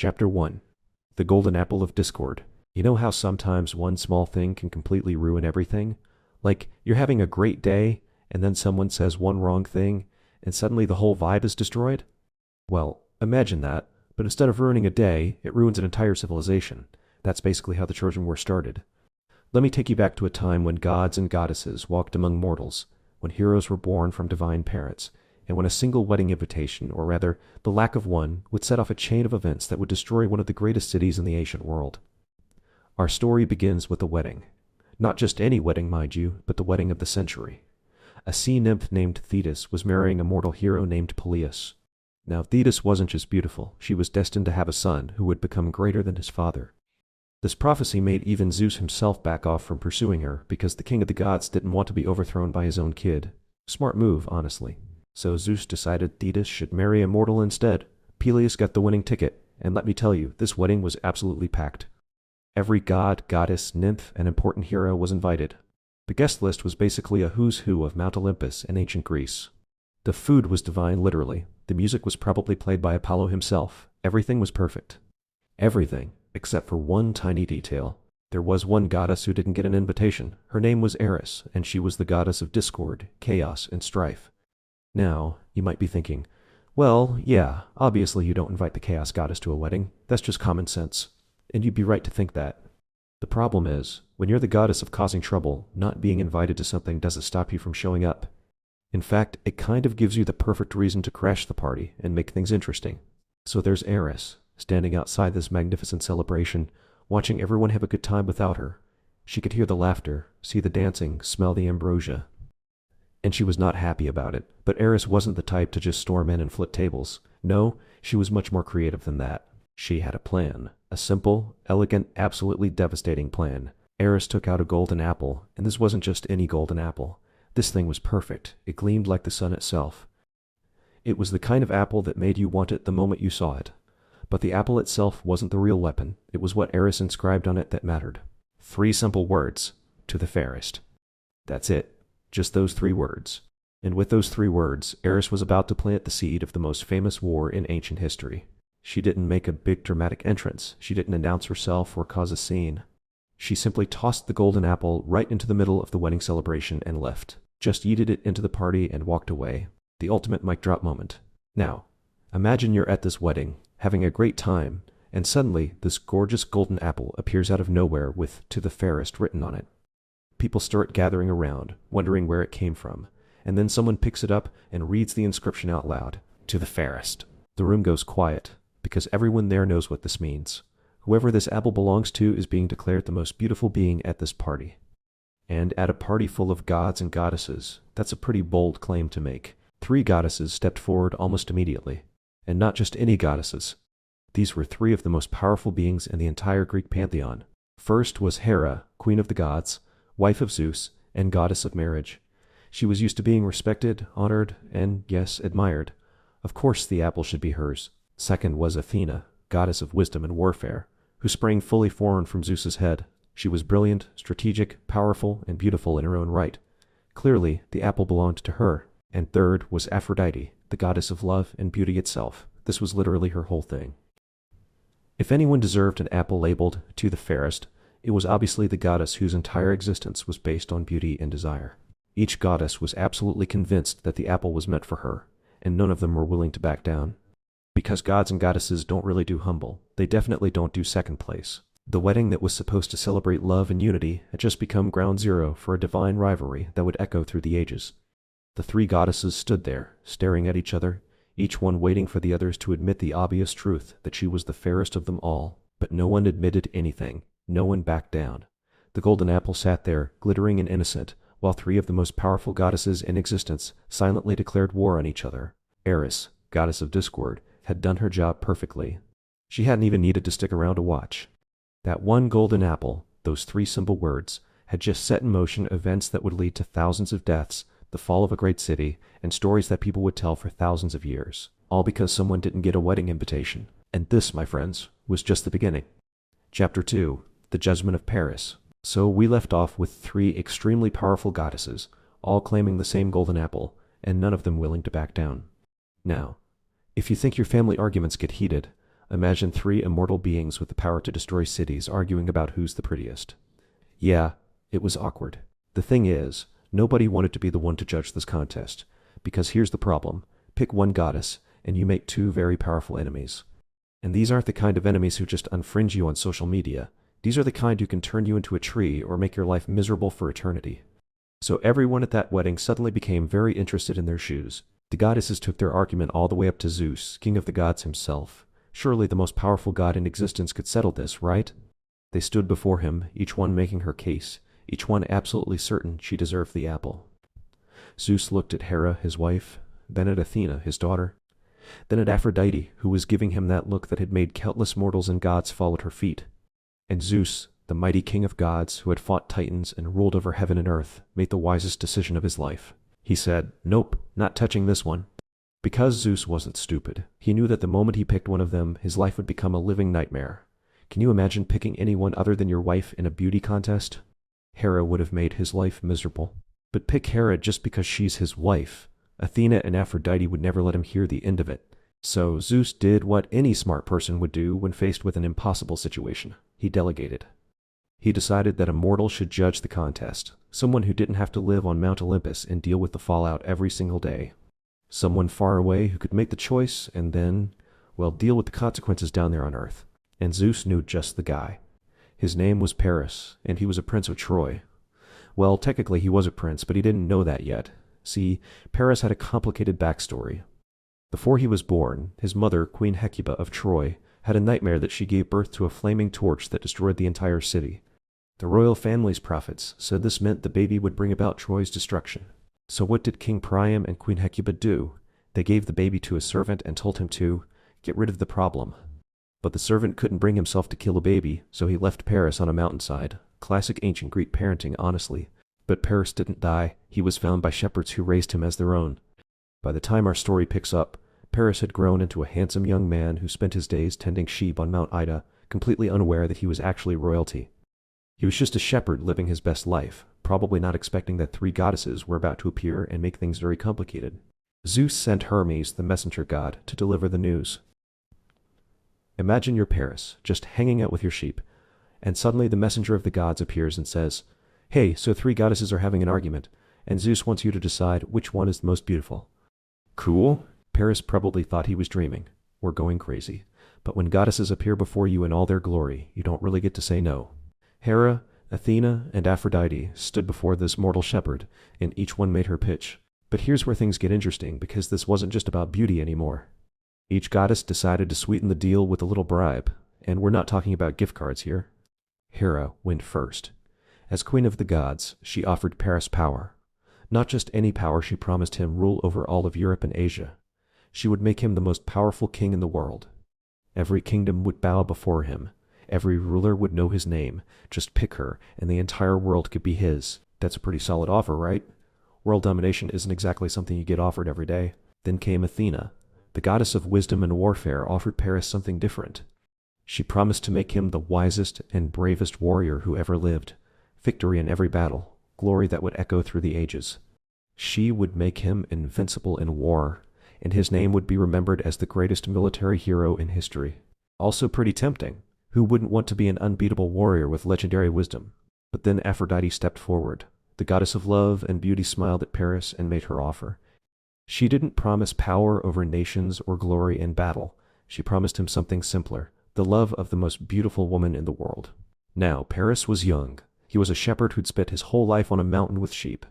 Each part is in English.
Chapter 1. The Golden Apple of Discord. You know how sometimes one small thing can completely ruin everything? Like, you're having a great day, and then someone says one wrong thing, and suddenly the whole vibe is destroyed? Well, imagine that, but instead of ruining a day, it ruins an entire civilization. That's basically how the Trojan War started. Let me take you back to a time when gods and goddesses walked among mortals, when heroes were born from divine parents, and when a single wedding invitation, or rather, the lack of one, would set off a chain of events that would destroy one of the greatest cities in the ancient world. Our story begins with a wedding. Not just any wedding, mind you, but the wedding of the century. A sea nymph named Thetis was marrying a mortal hero named Peleus. Now, Thetis wasn't just beautiful, she was destined to have a son who would become greater than his father. This prophecy made even Zeus himself back off from pursuing her because the king of the gods didn't want to be overthrown by his own kid. Smart move, honestly. So Zeus decided Thetis should marry a mortal instead. Peleus got the winning ticket, and let me tell you, this wedding was absolutely packed. Every god, goddess, nymph, and important hero was invited. The guest list was basically a who's who of Mount Olympus and ancient Greece. The food was divine, literally. The music was probably played by Apollo himself. Everything was perfect. Everything, except for one tiny detail. There was one goddess who didn't get an invitation. Her name was Eris, and she was the goddess of discord, chaos, and strife. Now, you might be thinking, well, yeah, obviously you don't invite the chaos goddess to a wedding. That's just common sense. And you'd be right to think that. The problem is, when you're the goddess of causing trouble, not being invited to something doesn't stop you from showing up. In fact, it kind of gives you the perfect reason to crash the party and make things interesting. So there's Eris, standing outside this magnificent celebration, watching everyone have a good time without her. She could hear the laughter, see the dancing, smell the ambrosia. And she was not happy about it, but Eris wasn't the type to just storm in and flip tables. No, she was much more creative than that. She had a plan. A simple, elegant, absolutely devastating plan. Eris took out a golden apple, and this wasn't just any golden apple. This thing was perfect. It gleamed like the sun itself. It was the kind of apple that made you want it the moment you saw it. But the apple itself wasn't the real weapon. It was what Eris inscribed on it that mattered. 3 simple words. To the fairest. That's it. Just those 3 words. And with those 3 words, Eris was about to plant the seed of the most famous war in ancient history. She didn't make a big dramatic entrance. She didn't announce herself or cause a scene. She simply tossed the golden apple right into the middle of the wedding celebration and left. Just yeeted it into the party and walked away. The ultimate mic drop moment. Now, imagine you're at this wedding, having a great time, and suddenly this gorgeous golden apple appears out of nowhere with "To the fairest" written on it. People start gathering around, wondering where it came from, and then someone picks it up and reads the inscription out loud. To the fairest. The room goes quiet, because everyone there knows what this means. Whoever this apple belongs to is being declared the most beautiful being at this party. And at a party full of gods and goddesses, that's a pretty bold claim to make. 3 goddesses stepped forward almost immediately. And not just any goddesses. These were 3 of the most powerful beings in the entire Greek pantheon. First was Hera, queen of the gods, wife of Zeus, and goddess of marriage. She was used to being respected, honored, and, yes, admired. Of course the apple should be hers. Second was Athena, goddess of wisdom and warfare, who sprang fully formed from Zeus's head. She was brilliant, strategic, powerful, and beautiful in her own right. Clearly, the apple belonged to her. And third was Aphrodite, the goddess of love and beauty itself. This was literally her whole thing. If anyone deserved an apple labeled "To the fairest," it was obviously the goddess whose entire existence was based on beauty and desire. Each goddess was absolutely convinced that the apple was meant for her, and none of them were willing to back down. Because gods and goddesses don't really do humble, they definitely don't do second place. The wedding that was supposed to celebrate love and unity had just become ground zero for a divine rivalry that would echo through the ages. The 3 goddesses stood there, staring at each other, each one waiting for the others to admit the obvious truth that she was the fairest of them all. But no one admitted anything. No one backed down. The golden apple sat there, glittering and innocent, while 3 of the most powerful goddesses in existence silently declared war on each other. Eris, goddess of discord, had done her job perfectly. She hadn't even needed to stick around to watch. That one golden apple, those 3 simple words, had just set in motion events that would lead to thousands of deaths, the fall of a great city, and stories that people would tell for thousands of years. All because someone didn't get a wedding invitation. And this, my friends, was just the beginning. Chapter 2. The Judgment of Paris. So we left off with 3 extremely powerful goddesses, all claiming the same golden apple, and none of them willing to back down. Now, if you think your family arguments get heated, Imagine three immortal beings with the power to destroy cities arguing about who's the prettiest. Yeah, it was awkward. The thing is, nobody wanted to be the one to judge this contest, because here's the problem. Pick one goddess, and you make two very powerful enemies. And these aren't the kind of enemies who just unfringe you on social media. These are the kind who can turn you into a tree or make your life miserable for eternity. So everyone at that wedding suddenly became very interested in their shoes. The goddesses took their argument all the way up to Zeus, king of the gods himself. Surely the most powerful god in existence could settle this, right? They stood before him, each one making her case, each one absolutely certain she deserved the apple. Zeus looked at Hera, his wife, then at Athena, his daughter, then at Aphrodite, who was giving him that look that had made countless mortals and gods fall at her feet. And Zeus, the mighty king of gods who had fought titans and ruled over heaven and earth, made the wisest decision of his life. He said, "Nope, not touching this one." Because Zeus wasn't stupid, he knew that the moment he picked one of them, his life would become a living nightmare. Can you imagine picking anyone other than your wife in a beauty contest? Hera would have made his life miserable. But pick Hera just because she's his wife. Athena and Aphrodite would never let him hear the end of it. So Zeus did what any smart person would do when faced with an impossible situation. He delegated. He decided that a mortal should judge the contest, someone who didn't have to live on Mount Olympus and deal with the fallout every single day. Someone far away who could make the choice and then, well, deal with the consequences down there on Earth. And Zeus knew just the guy. His name was Paris, and he was a prince of Troy. Well, technically he was a prince, but he didn't know that yet. See, Paris had a complicated backstory. Before he was born, his mother, Queen Hecuba of Troy, had a nightmare that she gave birth to a flaming torch that destroyed the entire city. The royal family's prophets said this meant the baby would bring about Troy's destruction. So what did King Priam and Queen Hecuba do? They gave the baby to a servant and told him to get rid of the problem. But the servant couldn't bring himself to kill a baby, so he left Paris on a mountainside. Classic ancient Greek parenting, honestly. But Paris didn't die. He was found by shepherds who raised him as their own. By the time our story picks up, Paris had grown into a handsome young man who spent his days tending sheep on Mount Ida, completely unaware that he was actually royalty. He was just a shepherd living his best life, probably not expecting that three goddesses were about to appear and make things very complicated. Zeus sent Hermes, the messenger god, to deliver the news. Imagine you're Paris, just hanging out with your sheep, and suddenly the messenger of the gods appears and says, "Hey, so three goddesses are having an argument, and Zeus wants you to decide which one is the most beautiful." Cool? Paris probably thought he was dreaming, or going crazy. But when goddesses appear before you in all their glory, you don't really get to say no. Hera, Athena, and Aphrodite stood before this mortal shepherd, and each one made her pitch. But here's where things get interesting, because this wasn't just about beauty anymore. Each goddess decided to sweeten the deal with a little bribe, and we're not talking about gift cards here. Hera went first. As queen of the gods, she offered Paris power. Not just any power, she promised him rule over all of Europe and Asia. She would make him the most powerful king in the world. Every kingdom would bow before him. Every ruler would know his name. Just pick her, and the entire world could be his. That's a pretty solid offer, right? World domination isn't exactly something you get offered every day. Then came Athena. The goddess of wisdom and warfare offered Paris something different. She promised to make him the wisest and bravest warrior who ever lived. Victory in every battle. Glory that would echo through the ages. She would make him invincible in war, and his name would be remembered as the greatest military hero in history. Also pretty tempting. Who wouldn't want to be an unbeatable warrior with legendary wisdom? But then Aphrodite stepped forward. The goddess of love and beauty smiled at Paris and made her offer. She didn't promise power over nations or glory in battle. She promised him something simpler, the love of the most beautiful woman in the world. Now, Paris was young. He was a shepherd who'd spent his whole life on a mountain with sheep.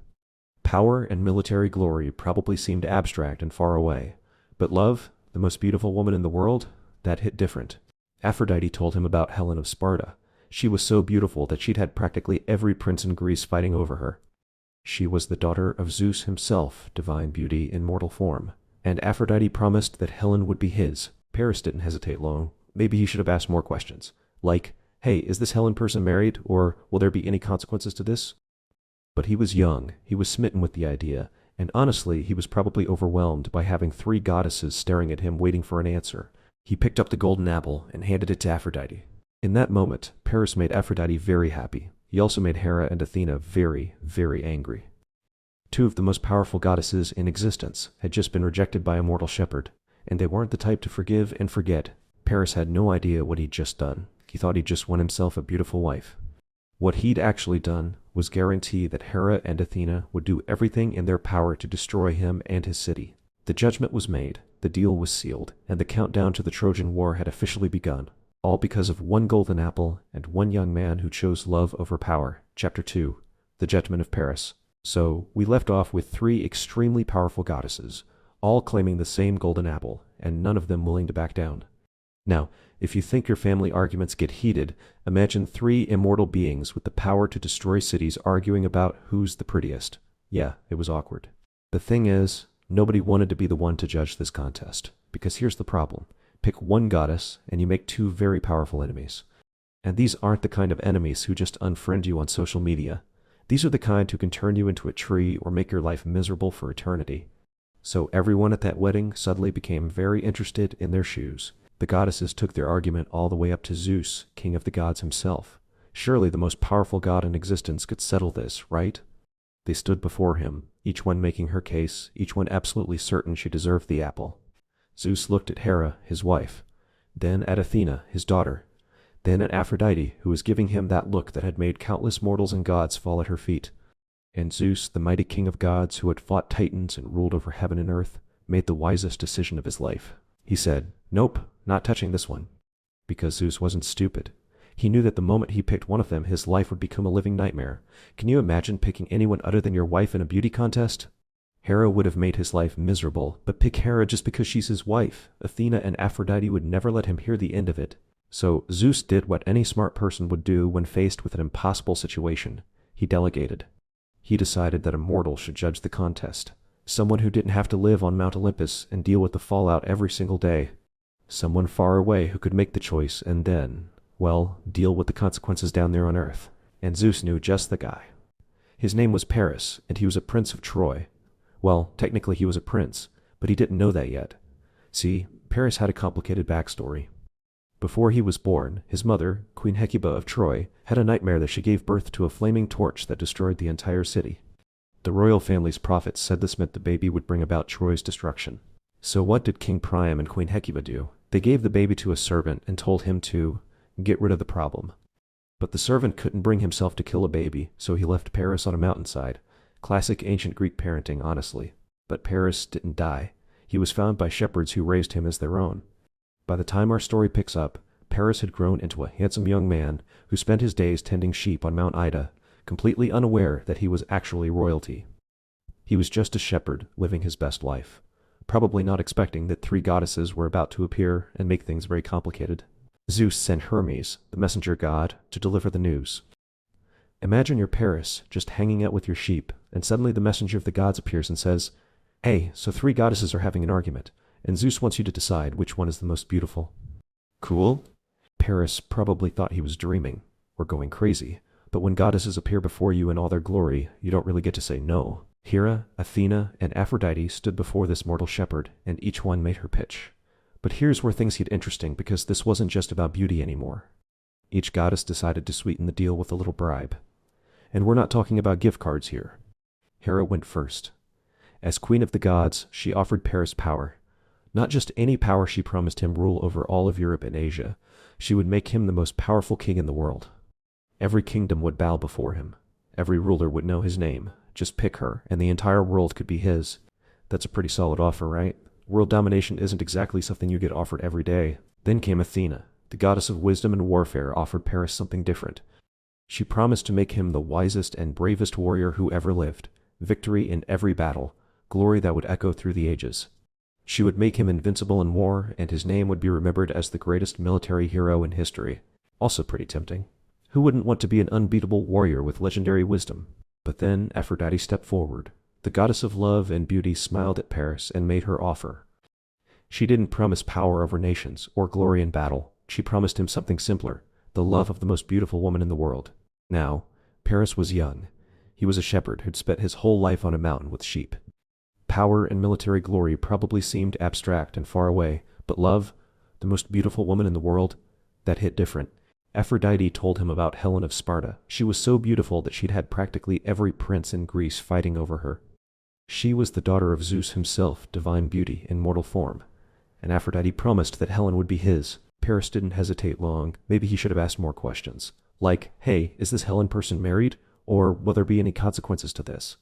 Power and military glory probably seemed abstract and far away. But love, the most beautiful woman in the world, that hit different. Aphrodite told him about Helen of Sparta. She was so beautiful that she'd had practically every prince in Greece fighting over her. She was the daughter of Zeus himself, divine beauty in mortal form. And Aphrodite promised that Helen would be his. Paris didn't hesitate long. Maybe he should have asked more questions. Like, hey, is this Helen person married, or will there be any consequences to this? But he was young, he was smitten with the idea, and honestly, he was probably overwhelmed by having three goddesses staring at him waiting for an answer. He picked up the golden apple and handed it to Aphrodite. In that moment, Paris made Aphrodite very happy. He also made Hera and Athena very, very angry. Two of the most powerful goddesses in existence had just been rejected by a mortal shepherd, and they weren't the type to forgive and forget. Paris had no idea what he'd just done. He thought he'd just won himself a beautiful wife. What he'd actually done was guarantee that Hera and Athena would do everything in their power to destroy him and his city. The judgment was made, the deal was sealed, and the countdown to the Trojan War had officially begun. All because of one golden apple and one young man who chose love over power. Chapter 2. The Judgment of Paris. So, we left off with 3 extremely powerful goddesses, all claiming the same golden apple, and none of them willing to back down. Now, if you think your family arguments get heated, imagine 3 immortal beings with the power to destroy cities arguing about who's the prettiest. Yeah, it was awkward. The thing is, nobody wanted to be the one to judge this contest, because here's the problem. Pick one goddess, and you make 2 very powerful enemies. And these aren't the kind of enemies who just unfriend you on social media. These are the kind who can turn you into a tree or make your life miserable for eternity. So everyone at that wedding suddenly became very interested in their shoes. The goddesses took their argument all the way up to Zeus, king of the gods himself. Surely the most powerful god in existence could settle this, right? They stood before him, each one making her case, each one absolutely certain she deserved the apple. Zeus looked at Hera, his wife, then at Athena, his daughter, then at Aphrodite, who was giving him that look that had made countless mortals and gods fall at her feet. And Zeus, the mighty king of gods who had fought titans and ruled over heaven and earth, made the wisest decision of his life. He said, "Nope, not touching this one." Because Zeus wasn't stupid. He knew that the moment he picked one of them, his life would become a living nightmare. Can you imagine picking anyone other than your wife in a beauty contest? Hera would have made his life miserable, but pick Hera just because she's his wife. Athena and Aphrodite would never let him hear the end of it. So Zeus did what any smart person would do when faced with an impossible situation. He delegated. He decided that a mortal should judge the contest. Someone who didn't have to live on Mount Olympus and deal with the fallout every single day. Someone far away who could make the choice and then, well, deal with the consequences down there on Earth. And Zeus knew just the guy. His name was Paris, and he was a prince of Troy. Well, technically he was a prince, but he didn't know that yet. See, Paris had a complicated backstory. Before he was born, his mother, Queen Hecuba of Troy, had a nightmare that she gave birth to a flaming torch that destroyed the entire city. The royal family's prophets said this meant the baby would bring about Troy's destruction. So what did King Priam and Queen Hecuba do? They gave the baby to a servant and told him to get rid of the problem. But the servant couldn't bring himself to kill a baby, so he left Paris on a mountainside. Classic ancient Greek parenting, honestly. But Paris didn't die. He was found by shepherds who raised him as their own. By the time our story picks up, Paris had grown into a handsome young man who spent his days tending sheep on Mount Ida, completely unaware that he was actually royalty. He was just a shepherd living his best life, probably not expecting that 3 goddesses were about to appear and make things very complicated. Zeus sent Hermes, the messenger god, to deliver the news. Imagine you're Paris, just hanging out with your sheep, and suddenly the messenger of the gods appears and says, "Hey, so 3 goddesses are having an argument, and Zeus wants you to decide which one is the most beautiful." Cool? Paris probably thought he was dreaming, or going crazy, but when goddesses appear before you in all their glory, you don't really get to say no. Hera, Athena, and Aphrodite stood before this mortal shepherd, and each one made her pitch. But here's where things get interesting, because this wasn't just about beauty anymore. Each goddess decided to sweeten the deal with a little bribe. And we're not talking about gift cards here. Hera went first. As queen of the gods, she offered Paris power. Not just any power, she promised him rule over all of Europe and Asia. She would make him the most powerful king in the world. Every kingdom would bow before him. Every ruler would know his name. Just pick her, and the entire world could be his. That's a pretty solid offer, right? World domination isn't exactly something you get offered every day. Then came Athena, the goddess of wisdom and warfare, offered Paris something different. She promised to make him the wisest and bravest warrior who ever lived, victory in every battle, glory that would echo through the ages. She would make him invincible in war, and his name would be remembered as the greatest military hero in history. Also pretty tempting. Who wouldn't want to be an unbeatable warrior with legendary wisdom? But then Aphrodite stepped forward. The goddess of love and beauty smiled at Paris and made her offer. She didn't promise power over nations or glory in battle. She promised him something simpler, the love of the most beautiful woman in the world. Now, Paris was young. He was a shepherd who'd spent his whole life on a mountain with sheep. Power and military glory probably seemed abstract and far away, but love, the most beautiful woman in the world, that hit different. Aphrodite told him about Helen of Sparta. She was so beautiful that she'd had practically every prince in Greece fighting over her. She was the daughter of Zeus himself, divine beauty in mortal form, and Aphrodite promised that Helen would be his. Paris didn't hesitate long. Maybe he should have asked more questions. Like, hey, is this Helen person married? Or will there be any consequences to this?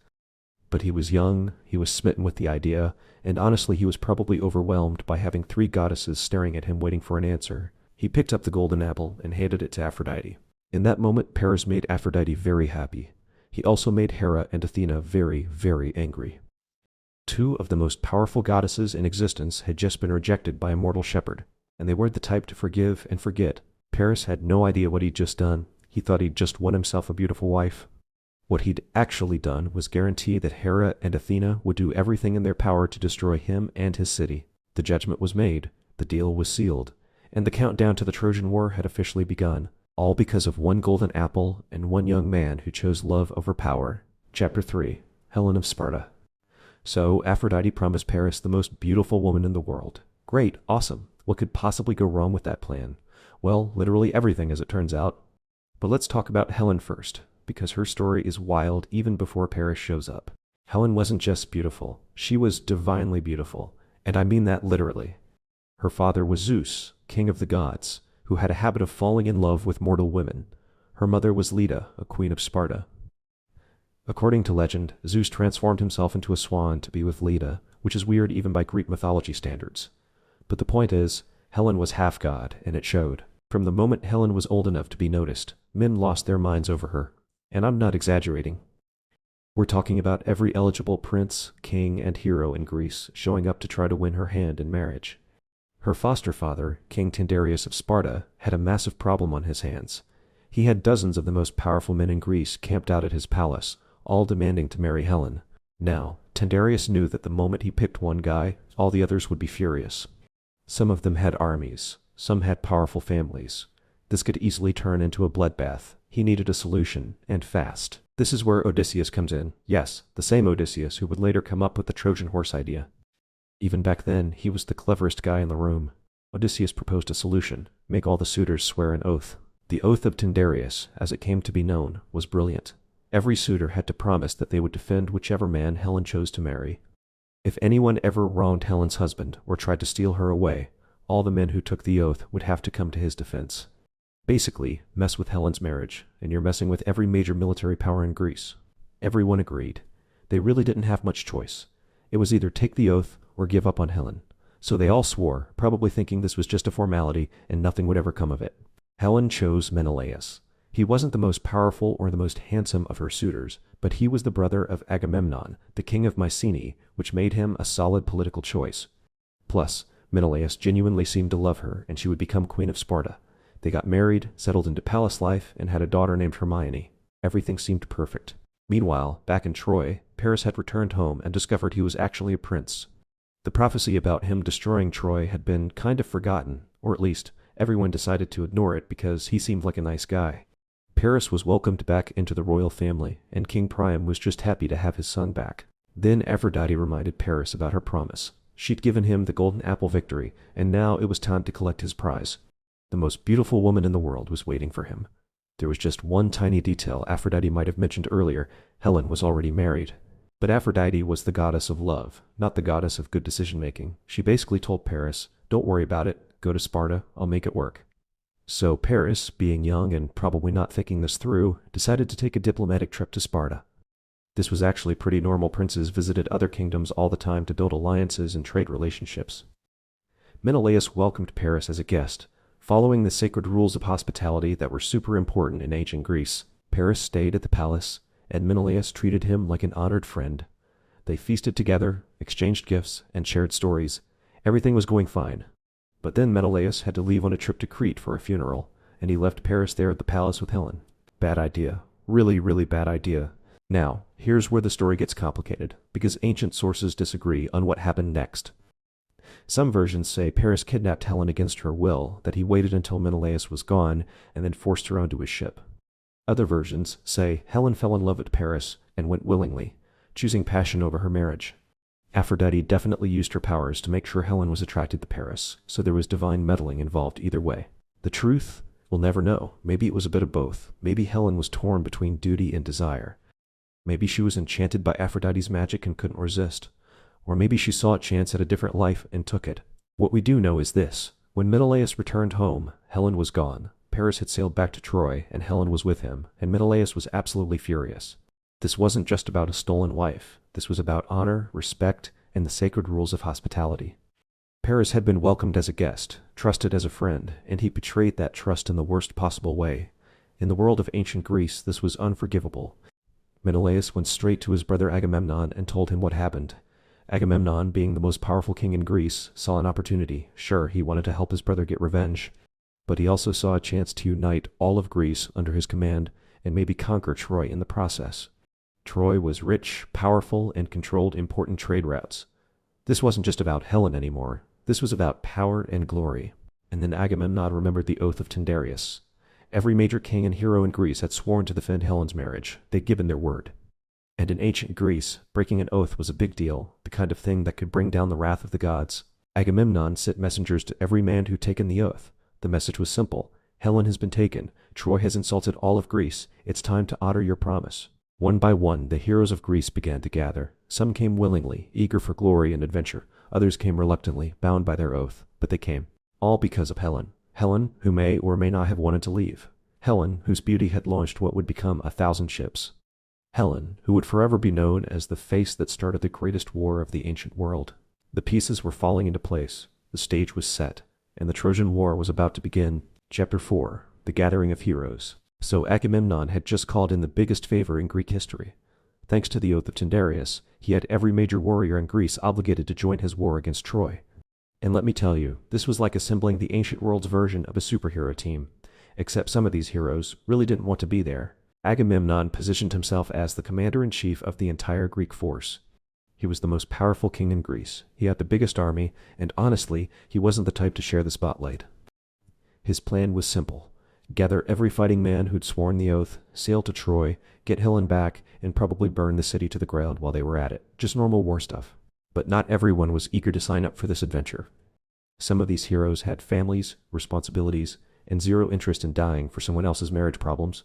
But he was young, he was smitten with the idea, and honestly he was probably overwhelmed by having three goddesses staring at him waiting for an answer. He picked up the golden apple and handed it to Aphrodite. In that moment, Paris made Aphrodite very happy. He also made Hera and Athena very, very angry. Two of the most powerful goddesses in existence had just been rejected by a mortal shepherd, and they weren't the type to forgive and forget. Paris had no idea what he'd just done. He thought he'd just won himself a beautiful wife. What he'd actually done was guarantee that Hera and Athena would do everything in their power to destroy him and his city. The judgment was made, the deal was sealed, and the countdown to the Trojan War had officially begun, all because of one golden apple and one young man who chose love over power. Chapter 3. Helen of Sparta. So Aphrodite promised Paris the most beautiful woman in the world. Great, awesome. What could possibly go wrong with that plan? Well, literally everything, as it turns out. But let's talk about Helen first, because her story is wild even before Paris shows up. Helen wasn't just beautiful, she was divinely beautiful, and I mean that literally. Her father was Zeus, king of the gods, who had a habit of falling in love with mortal women. Her mother was Leda, a queen of Sparta. According to legend, Zeus transformed himself into a swan to be with Leda, which is weird even by Greek mythology standards. But the point is, Helen was half god, and it showed. From the moment Helen was old enough to be noticed, men lost their minds over her. And I'm not exaggerating. We're talking about every eligible prince, king, and hero in Greece showing up to try to win her hand in marriage. Her foster father, King Tyndareus of Sparta, had a massive problem on his hands. He had dozens of the most powerful men in Greece camped out at his palace, all demanding to marry Helen. Now, Tyndareus knew that the moment he picked one guy, all the others would be furious. Some of them had armies, some had powerful families. This could easily turn into a bloodbath. He needed a solution, and fast. This is where Odysseus comes in. Yes, the same Odysseus who would later come up with the Trojan Horse idea. Even back then, he was the cleverest guy in the room. Odysseus proposed a solution: make all the suitors swear an oath. The oath of Tyndareus, as it came to be known, was brilliant. Every suitor had to promise that they would defend whichever man Helen chose to marry. If anyone ever wronged Helen's husband or tried to steal her away, all the men who took the oath would have to come to his defense. Basically, mess with Helen's marriage, and you're messing with every major military power in Greece. Everyone agreed. They really didn't have much choice. It was either take the oath or give up on Helen. So they all swore, probably thinking this was just a formality and nothing would ever come of it. Helen chose Menelaus. He wasn't the most powerful or the most handsome of her suitors, but he was the brother of Agamemnon, the king of Mycenae, which made him a solid political choice. Plus, Menelaus genuinely seemed to love her, and she would become queen of Sparta. They got married, settled into palace life, and had a daughter named Hermione. Everything seemed perfect. Meanwhile, back in Troy, Paris had returned home and discovered he was actually a prince. The prophecy about him destroying Troy had been kind of forgotten, or at least, everyone decided to ignore it because he seemed like a nice guy. Paris was welcomed back into the royal family, and King Priam was just happy to have his son back. Then Aphrodite reminded Paris about her promise. She'd given him the golden apple victory, and now it was time to collect his prize. The most beautiful woman in the world was waiting for him. There was just one tiny detail Aphrodite might have mentioned earlier: Helen was already married. But Aphrodite was the goddess of love, not the goddess of good decision-making. She basically told Paris, don't worry about it, go to Sparta, I'll make it work. So Paris, being young and probably not thinking this through, decided to take a diplomatic trip to Sparta. This was actually pretty normal. Princes visited other kingdoms all the time to build alliances and trade relationships. Menelaus welcomed Paris as a guest. Following the sacred rules of hospitality that were super important in ancient Greece, Paris stayed at the palace, and Menelaus treated him like an honored friend. They feasted together, exchanged gifts, and shared stories. Everything was going fine. But then Menelaus had to leave on a trip to Crete for a funeral, and he left Paris there at the palace with Helen. Bad idea. Really, really bad idea. Now, here's where the story gets complicated, because ancient sources disagree on what happened next. Some versions say Paris kidnapped Helen against her will, that he waited until Menelaus was gone, and then forced her onto his ship. Other versions say Helen fell in love with Paris and went willingly, choosing passion over her marriage. Aphrodite definitely used her powers to make sure Helen was attracted to Paris, so there was divine meddling involved either way. The truth? We'll never know. Maybe it was a bit of both. Maybe Helen was torn between duty and desire. Maybe she was enchanted by Aphrodite's magic and couldn't resist. Or maybe she saw a chance at a different life and took it. What we do know is this: When Menelaus returned home, Helen was gone. Paris had sailed back to Troy, and Helen was with him, and Menelaus was absolutely furious. This wasn't just about a stolen wife. This was about honor, respect, and the sacred rules of hospitality. Paris had been welcomed as a guest, trusted as a friend, and he betrayed that trust in the worst possible way. In the world of ancient Greece, this was unforgivable. Menelaus went straight to his brother Agamemnon and told him what happened. Agamemnon, being the most powerful king in Greece, saw an opportunity. Sure, he wanted to help his brother get revenge, but he also saw a chance to unite all of Greece under his command and maybe conquer Troy in the process. Troy was rich, powerful, and controlled important trade routes. This wasn't just about Helen anymore. This was about power and glory. And then Agamemnon remembered the oath of Tyndareus. Every major king and hero in Greece had sworn to defend Helen's marriage. They'd given their word. And in ancient Greece, breaking an oath was a big deal, the kind of thing that could bring down the wrath of the gods. Agamemnon sent messengers to every man who'd taken the oath. The message was simple. Helen has been taken. Troy has insulted all of Greece. It's time to honor your promise. One by one, the heroes of Greece began to gather. Some came willingly, eager for glory and adventure. Others came reluctantly, bound by their oath. But they came. All because of Helen. Helen, who may or may not have wanted to leave. Helen, whose beauty had launched what would become 1,000 ships. Helen, who would forever be known as the face that started the greatest war of the ancient world. The pieces were falling into place. The stage was set. And the Trojan War was about to begin. Chapter 4. The Gathering of Heroes. So Agamemnon had just called in the biggest favor in Greek history. Thanks to the oath of Tyndareus, he had every major warrior in Greece obligated to join his war against Troy. And let me tell you, this was like assembling the ancient world's version of a superhero team. Except some of these heroes really didn't want to be there. Agamemnon positioned himself as the commander-in-chief of the entire Greek force. He was the most powerful king in Greece. He had the biggest army, and honestly, he wasn't the type to share the spotlight. His plan was simple. Gather every fighting man who'd sworn the oath, sail to Troy, get Helen back, and probably burn the city to the ground while they were at it. Just normal war stuff. But not everyone was eager to sign up for this adventure. Some of these heroes had families, responsibilities, and zero interest in dying for someone else's marriage problems,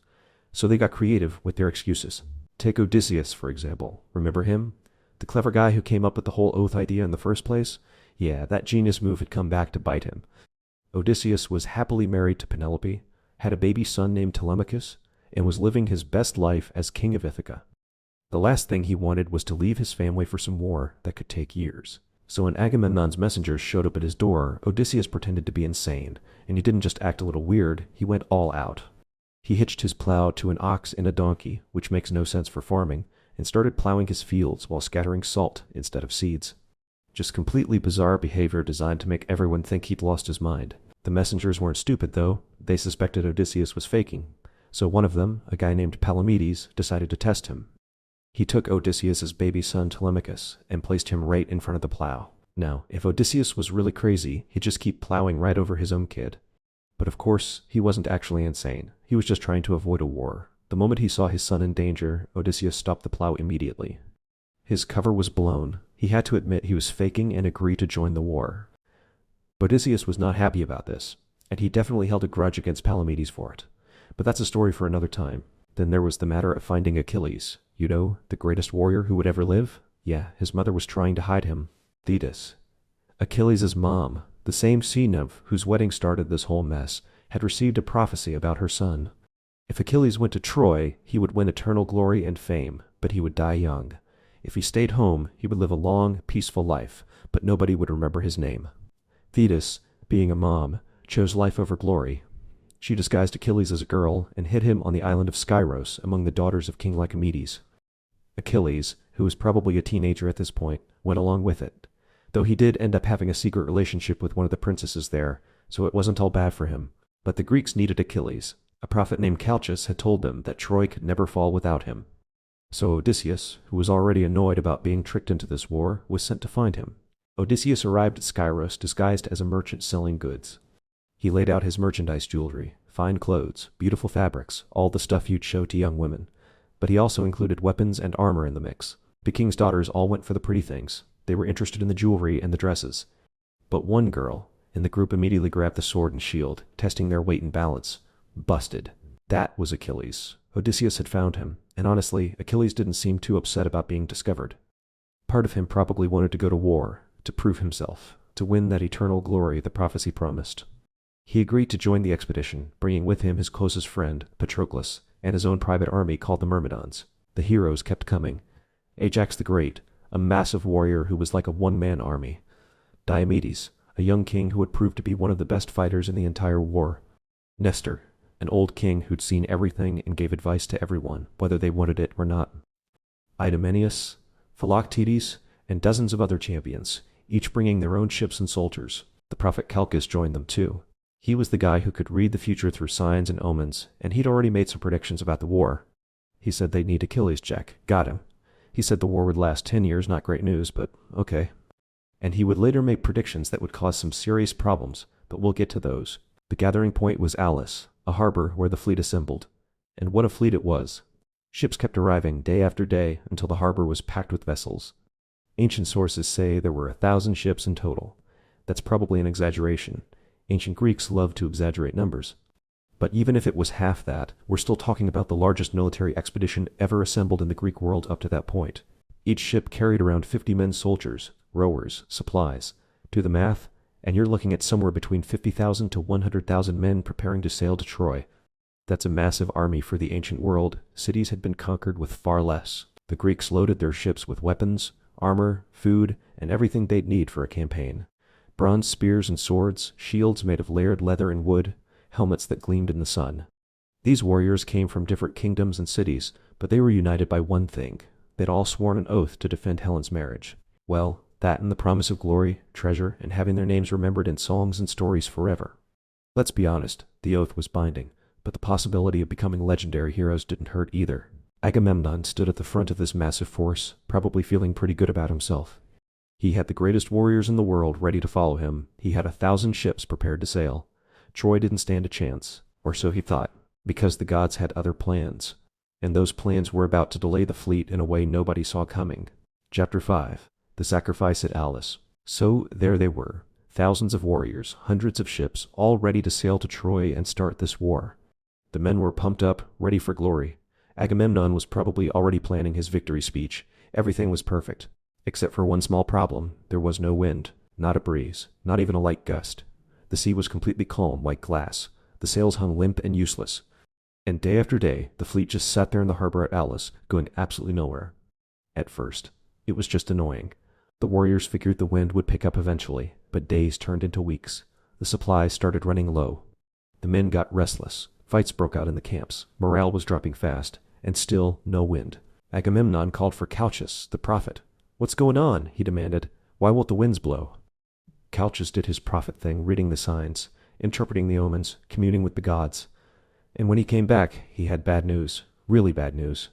so they got creative with their excuses. Take Odysseus, for example. Remember him? The clever guy who came up with the whole oath idea in the first place? Yeah, that genius move had come back to bite him. Odysseus was happily married to Penelope, had a baby son named Telemachus, and was living his best life as king of Ithaca. The last thing he wanted was to leave his family for some war that could take years. So when Agamemnon's messengers showed up at his door, Odysseus pretended to be insane, and he didn't just act a little weird, he went all out. He hitched his plow to an ox and a donkey, which makes no sense for farming, and started plowing his fields while scattering salt instead of seeds. Just completely bizarre behavior designed to make everyone think he'd lost his mind. The messengers weren't stupid, though. They suspected Odysseus was faking. So one of them, a guy named Palamedes, decided to test him. He took Odysseus's baby son Telemachus and placed him right in front of the plow. Now, if Odysseus was really crazy, he'd just keep plowing right over his own kid. But of course, he wasn't actually insane. He was just trying to avoid a war. The moment he saw his son in danger, Odysseus stopped the plow immediately. His cover was blown. He had to admit he was faking and agree to join the war. Odysseus was not happy about this, and he definitely held a grudge against Palamedes for it. But that's a story for another time. Then there was the matter of finding Achilles. You know, the greatest warrior who would ever live? Yeah, his mother was trying to hide him. Thetis. Achilles' mom, the same sea nymph whose wedding started this whole mess, had received a prophecy about her son. If Achilles went to Troy, he would win eternal glory and fame, but he would die young. If he stayed home, he would live a long, peaceful life, but nobody would remember his name. Thetis, being a mom, chose life over glory. She disguised Achilles as a girl and hid him on the island of Skyros among the daughters of King Lycomedes. Achilles, who was probably a teenager at this point, went along with it, though he did end up having a secret relationship with one of the princesses there, so it wasn't all bad for him. But the Greeks needed Achilles. A prophet named Calchas had told them that Troy could never fall without him. So Odysseus, who was already annoyed about being tricked into this war, was sent to find him. Odysseus arrived at Skyros disguised as a merchant selling goods. He laid out his merchandise jewelry, fine clothes, beautiful fabrics, all the stuff you'd show to young women. But he also included weapons and armor in the mix. The king's daughters all went for the pretty things. They were interested in the jewelry and the dresses. But one girl in the group immediately grabbed the sword and shield, testing their weight and balance. Busted. That was Achilles. Odysseus had found him, and honestly, Achilles didn't seem too upset about being discovered. Part of him probably wanted to go to war, to prove himself. to win that eternal glory the prophecy promised. He agreed to join the expedition, bringing with him his closest friend, Patroclus, and his own private army called the Myrmidons. The heroes kept coming. Ajax the Great, a massive warrior who was like a one-man army. Diomedes, a young king who would prove to be one of the best fighters in the entire war. Nestor, an old king who'd seen everything and gave advice to everyone, whether they wanted it or not. Idomeneus, Philoctetes, and dozens of other champions, each bringing their own ships and soldiers. The prophet Calchas joined them too. He was the guy who could read the future through signs and omens, and he'd already made some predictions about the war. He said they'd need Achilles check. Got him. He said the war would last 10 years, not great news, but okay. And he would later make predictions that would cause some serious problems, but we'll get to those. The gathering point was Aulis, a harbor where the fleet assembled. And what a fleet it was. Ships kept arriving day after day until the harbor was packed with vessels. Ancient sources say there were 1,000 ships in total. That's probably an exaggeration. Ancient Greeks loved to exaggerate numbers. But even if it was half that, we're still talking about the largest military expedition ever assembled in the Greek world up to that point. Each ship carried around 50 men soldiers, rowers, supplies. Do the math, and you're looking at somewhere between 50,000 to 100,000 men preparing to sail to Troy. That's a massive army for the ancient world. Cities had been conquered with far less. The Greeks loaded their ships with weapons, armor, food, and everything they'd need for a campaign. Bronze spears and swords, shields made of layered leather and wood, helmets that gleamed in the sun. These warriors came from different kingdoms and cities, but they were united by one thing. They'd all sworn an oath to defend Helen's marriage. Well, that and the promise of glory, treasure, and having their names remembered in songs and stories forever. Let's be honest, the oath was binding, but the possibility of becoming legendary heroes didn't hurt either. Agamemnon stood at the front of this massive force, probably feeling pretty good about himself. He had the greatest warriors in the world ready to follow him. He had 1,000 ships prepared to sail. Troy didn't stand a chance, or so he thought, because the gods had other plans. And those plans were about to delay the fleet in a way nobody saw coming. Chapter 5. The Sacrifice at Aulis. So there they were, thousands of warriors, hundreds of ships, all ready to sail to Troy and start this war. The men were pumped up, ready for glory. Agamemnon was probably already planning his victory speech. Everything was perfect. Except for one small problem, there was no wind, not a breeze, not even a light gust. The sea was completely calm, like glass. The sails hung limp and useless. And day after day, the fleet just sat there in the harbor at Aulis, going absolutely nowhere. At first, it was just annoying. The warriors figured the wind would pick up eventually, but days turned into weeks. The supplies started running low. The men got restless. Fights broke out in the camps. Morale was dropping fast, and still no wind. Agamemnon called for Calchas, the prophet. "What's going on?" he demanded. "Why won't the winds blow?" Calchas did his prophet thing, reading the signs, interpreting the omens, communing with the gods. And when he came back, he had bad news. Really bad news.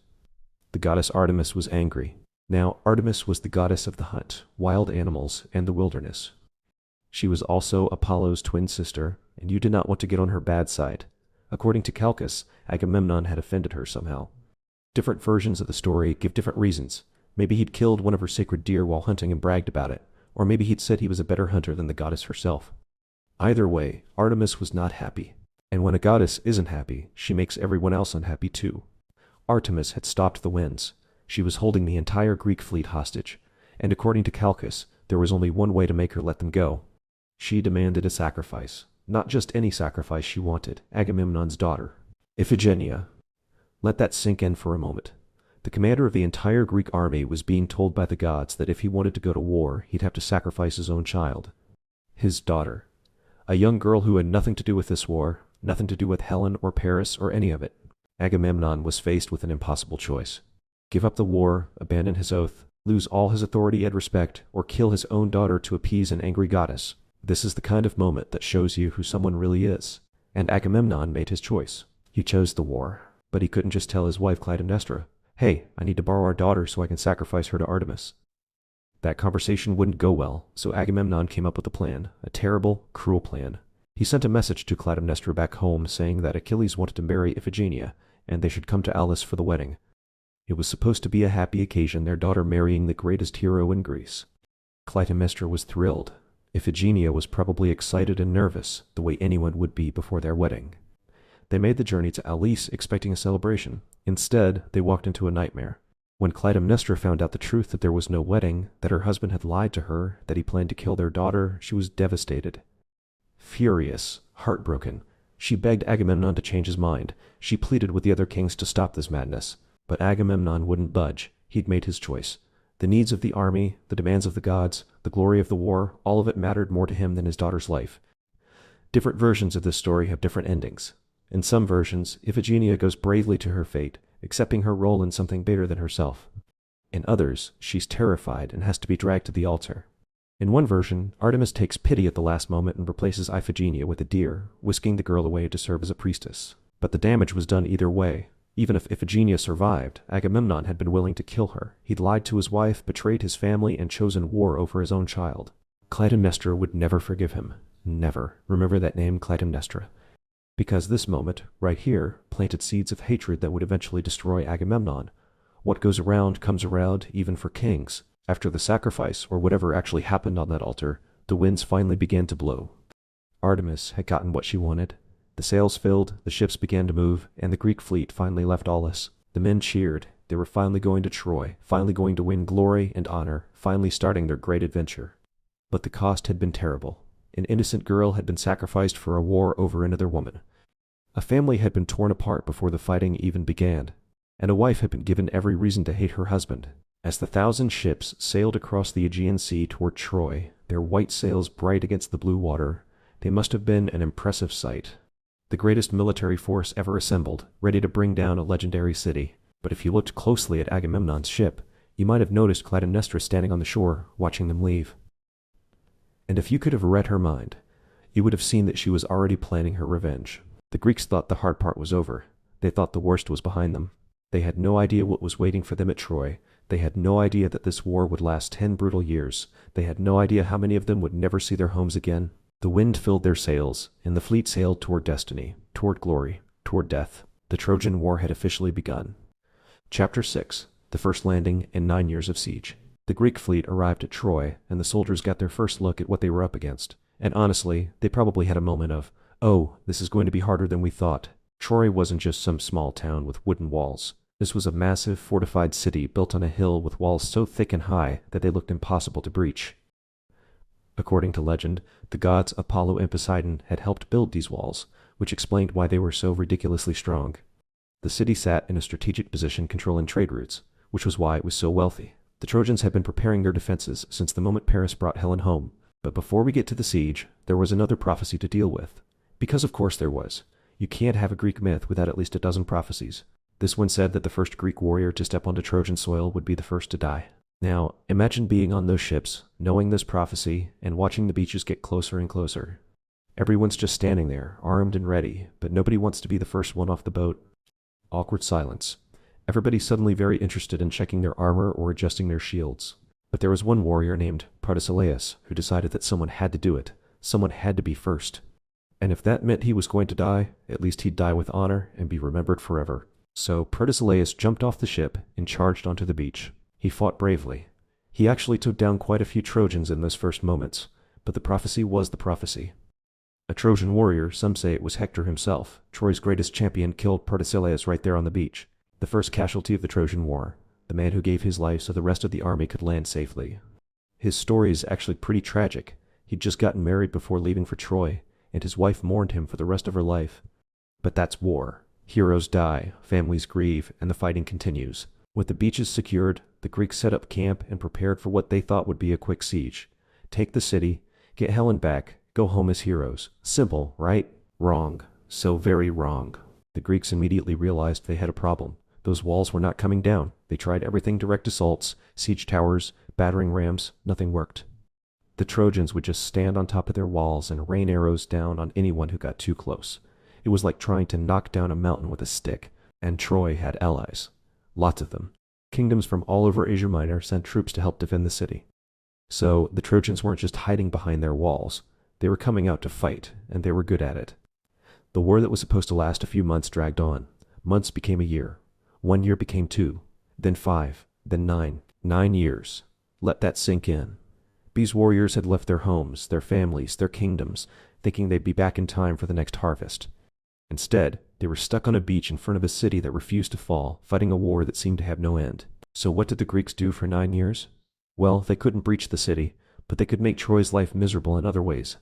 The goddess Artemis was angry. Now, Artemis was the goddess of the hunt, wild animals, and the wilderness. She was also Apollo's twin sister, and you did not want to get on her bad side. According to Calchas, Agamemnon had offended her somehow. Different versions of the story give different reasons. Maybe he'd killed one of her sacred deer while hunting and bragged about it, or maybe he'd said he was a better hunter than the goddess herself. Either way, Artemis was not happy. And when a goddess isn't happy, she makes everyone else unhappy too. Artemis had stopped the winds. She was holding the entire Greek fleet hostage, and according to Calchas, there was only one way to make her let them go. She demanded a sacrifice. Not just any sacrifice she wanted, Agamemnon's daughter, Iphigenia. Let that sink in for a moment. The commander of the entire Greek army was being told by the gods that if he wanted to go to war, he'd have to sacrifice his own child. His daughter. A young girl who had nothing to do with this war, nothing to do with Helen or Paris or any of it. Agamemnon was faced with an impossible choice. Give up the war, abandon his oath, lose all his authority and respect, or kill his own daughter to appease an angry goddess. This is the kind of moment that shows you who someone really is. And Agamemnon made his choice. He chose the war, but he couldn't just tell his wife Clytemnestra, "Hey, I need to borrow our daughter so I can sacrifice her to Artemis." That conversation wouldn't go well, so Agamemnon came up with a plan, a terrible, cruel plan. He sent a message to Clytemnestra back home saying that Achilles wanted to marry Iphigenia, and they should come to Aulis for the wedding. It was supposed to be a happy occasion, their daughter marrying the greatest hero in Greece. Clytemnestra was thrilled. Iphigenia was probably excited and nervous, the way anyone would be before their wedding. They made the journey to Aulis expecting a celebration. Instead, they walked into a nightmare. When Clytemnestra found out the truth that there was no wedding, that her husband had lied to her, that he planned to kill their daughter, she was devastated. Furious, heartbroken, she begged Agamemnon to change his mind. She pleaded with the other kings to stop this madness. But Agamemnon wouldn't budge. He'd made his choice. The needs of the army, the demands of the gods, the glory of the war, all of it mattered more to him than his daughter's life. Different versions of this story have different endings. In some versions, Iphigenia goes bravely to her fate, accepting her role in something bigger than herself. In others, she's terrified and has to be dragged to the altar. In one version, Artemis takes pity at the last moment and replaces Iphigenia with a deer, whisking the girl away to serve as a priestess. But the damage was done either way. Even if Iphigenia survived, Agamemnon had been willing to kill her. He'd lied to his wife, betrayed his family, and chosen war over his own child. Clytemnestra would never forgive him. Never. Remember that name, Clytemnestra. Because this moment, right here, planted seeds of hatred that would eventually destroy Agamemnon. What goes around comes around, even for kings. After the sacrifice, or whatever actually happened on that altar, the winds finally began to blow. Artemis had gotten what she wanted. The sails filled, the ships began to move, and the Greek fleet finally left Aulis. The men cheered. They were finally going to Troy, finally going to win glory and honor, finally starting their great adventure. But the cost had been terrible. An innocent girl had been sacrificed for a war over another woman. A family had been torn apart before the fighting even began, and a wife had been given every reason to hate her husband. As the 1,000 ships sailed across the Aegean Sea toward Troy, their white sails bright against the blue water, they must have been an impressive sight. The greatest military force ever assembled, ready to bring down a legendary city. But if you looked closely at Agamemnon's ship, you might have noticed Clytemnestra standing on the shore, watching them leave. And if you could have read her mind, you would have seen that she was already planning her revenge. The Greeks thought the hard part was over. They thought the worst was behind them. They had no idea what was waiting for them at Troy. They had no idea that this war would last 10 brutal years. They had no idea how many of them would never see their homes again. The wind filled their sails, and the fleet sailed toward destiny, toward glory, toward death. The Trojan War had officially begun. Chapter 6. The First Landing and 9 Years of Siege. The Greek fleet arrived at Troy, and the soldiers got their first look at what they were up against. And honestly, they probably had a moment of, oh, this is going to be harder than we thought. Troy wasn't just some small town with wooden walls. This was a massive, fortified city built on a hill with walls so thick and high that they looked impossible to breach. According to legend, the gods Apollo and Poseidon had helped build these walls, which explained why they were so ridiculously strong. The city sat in a strategic position controlling trade routes, which was why it was so wealthy. The Trojans had been preparing their defenses since the moment Paris brought Helen home. But before we get to the siege, there was another prophecy to deal with. Because of course there was. You can't have a Greek myth without at least a dozen prophecies. This one said that the first Greek warrior to step onto Trojan soil would be the first to die. Now, imagine being on those ships, knowing this prophecy, and watching the beaches get closer and closer. Everyone's just standing there, armed and ready, but nobody wants to be the first one off the boat. Awkward silence. Everybody suddenly very interested in checking their armor or adjusting their shields. But there was one warrior named Protesilaus who decided that someone had to do it. Someone had to be first. And if that meant he was going to die, at least he'd die with honor and be remembered forever. So Protesilaus jumped off the ship and charged onto the beach. He fought bravely. He actually took down quite a few Trojans in those first moments, but the prophecy was the prophecy. A Trojan warrior, some say it was Hector himself, Troy's greatest champion, killed Protesilaus right there on the beach. The first casualty of the Trojan War, the man who gave his life so the rest of the army could land safely. His story is actually pretty tragic. He'd just gotten married before leaving for Troy, and his wife mourned him for the rest of her life. But that's war. Heroes die, families grieve, and the fighting continues. With the beaches secured, the Greeks set up camp and prepared for what they thought would be a quick siege. Take the city, get Helen back, go home as heroes. Simple, right? Wrong. So very wrong. The Greeks immediately realized they had a problem. Those walls were not coming down. They tried everything: direct assaults, siege towers, battering rams. Nothing worked. The Trojans would just stand on top of their walls and rain arrows down on anyone who got too close. It was like trying to knock down a mountain with a stick. And Troy had allies. Lots of them. Kingdoms from all over Asia Minor sent troops to help defend the city. So the Trojans weren't just hiding behind their walls. They were coming out to fight, and they were good at it. The war that was supposed to last a few months dragged on. Months became a year. 1 year became 2, then 5, then 9. 9 years. Let that sink in. These warriors had left their homes, their families, their kingdoms, thinking they'd be back in time for the next harvest. Instead, they were stuck on a beach in front of a city that refused to fall, fighting a war that seemed to have no end. So what did the Greeks do for 9 years? Well, they couldn't breach the city, but they could make Troy's life miserable in other ways.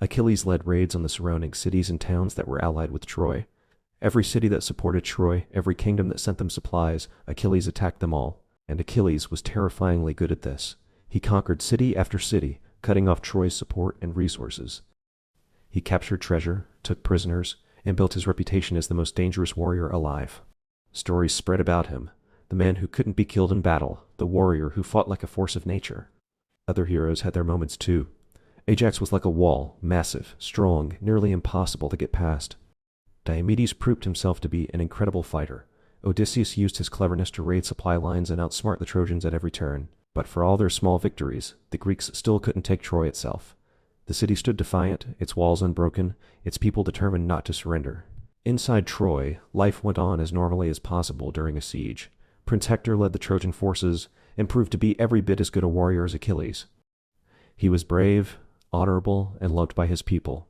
Achilles led raids on the surrounding cities and towns that were allied with Troy. Every city that supported Troy, every kingdom that sent them supplies, Achilles attacked them all. And Achilles was terrifyingly good at this. He conquered city after city, cutting off Troy's support and resources. He captured treasure, took prisoners, and built his reputation as the most dangerous warrior alive. Stories spread about him, the man who couldn't be killed in battle, the warrior who fought like a force of nature. Other heroes had their moments too. Ajax was like a wall, massive, strong, nearly impossible to get past. Diomedes proved himself to be an incredible fighter. Odysseus used his cleverness to raid supply lines and outsmart the Trojans at every turn. But for all their small victories, the Greeks still couldn't take Troy itself. The city stood defiant, its walls unbroken, its people determined not to surrender. Inside Troy, life went on as normally as possible during a siege. Prince Hector led the Trojan forces and proved to be every bit as good a warrior as Achilles. He was brave, honorable, and loved by his people.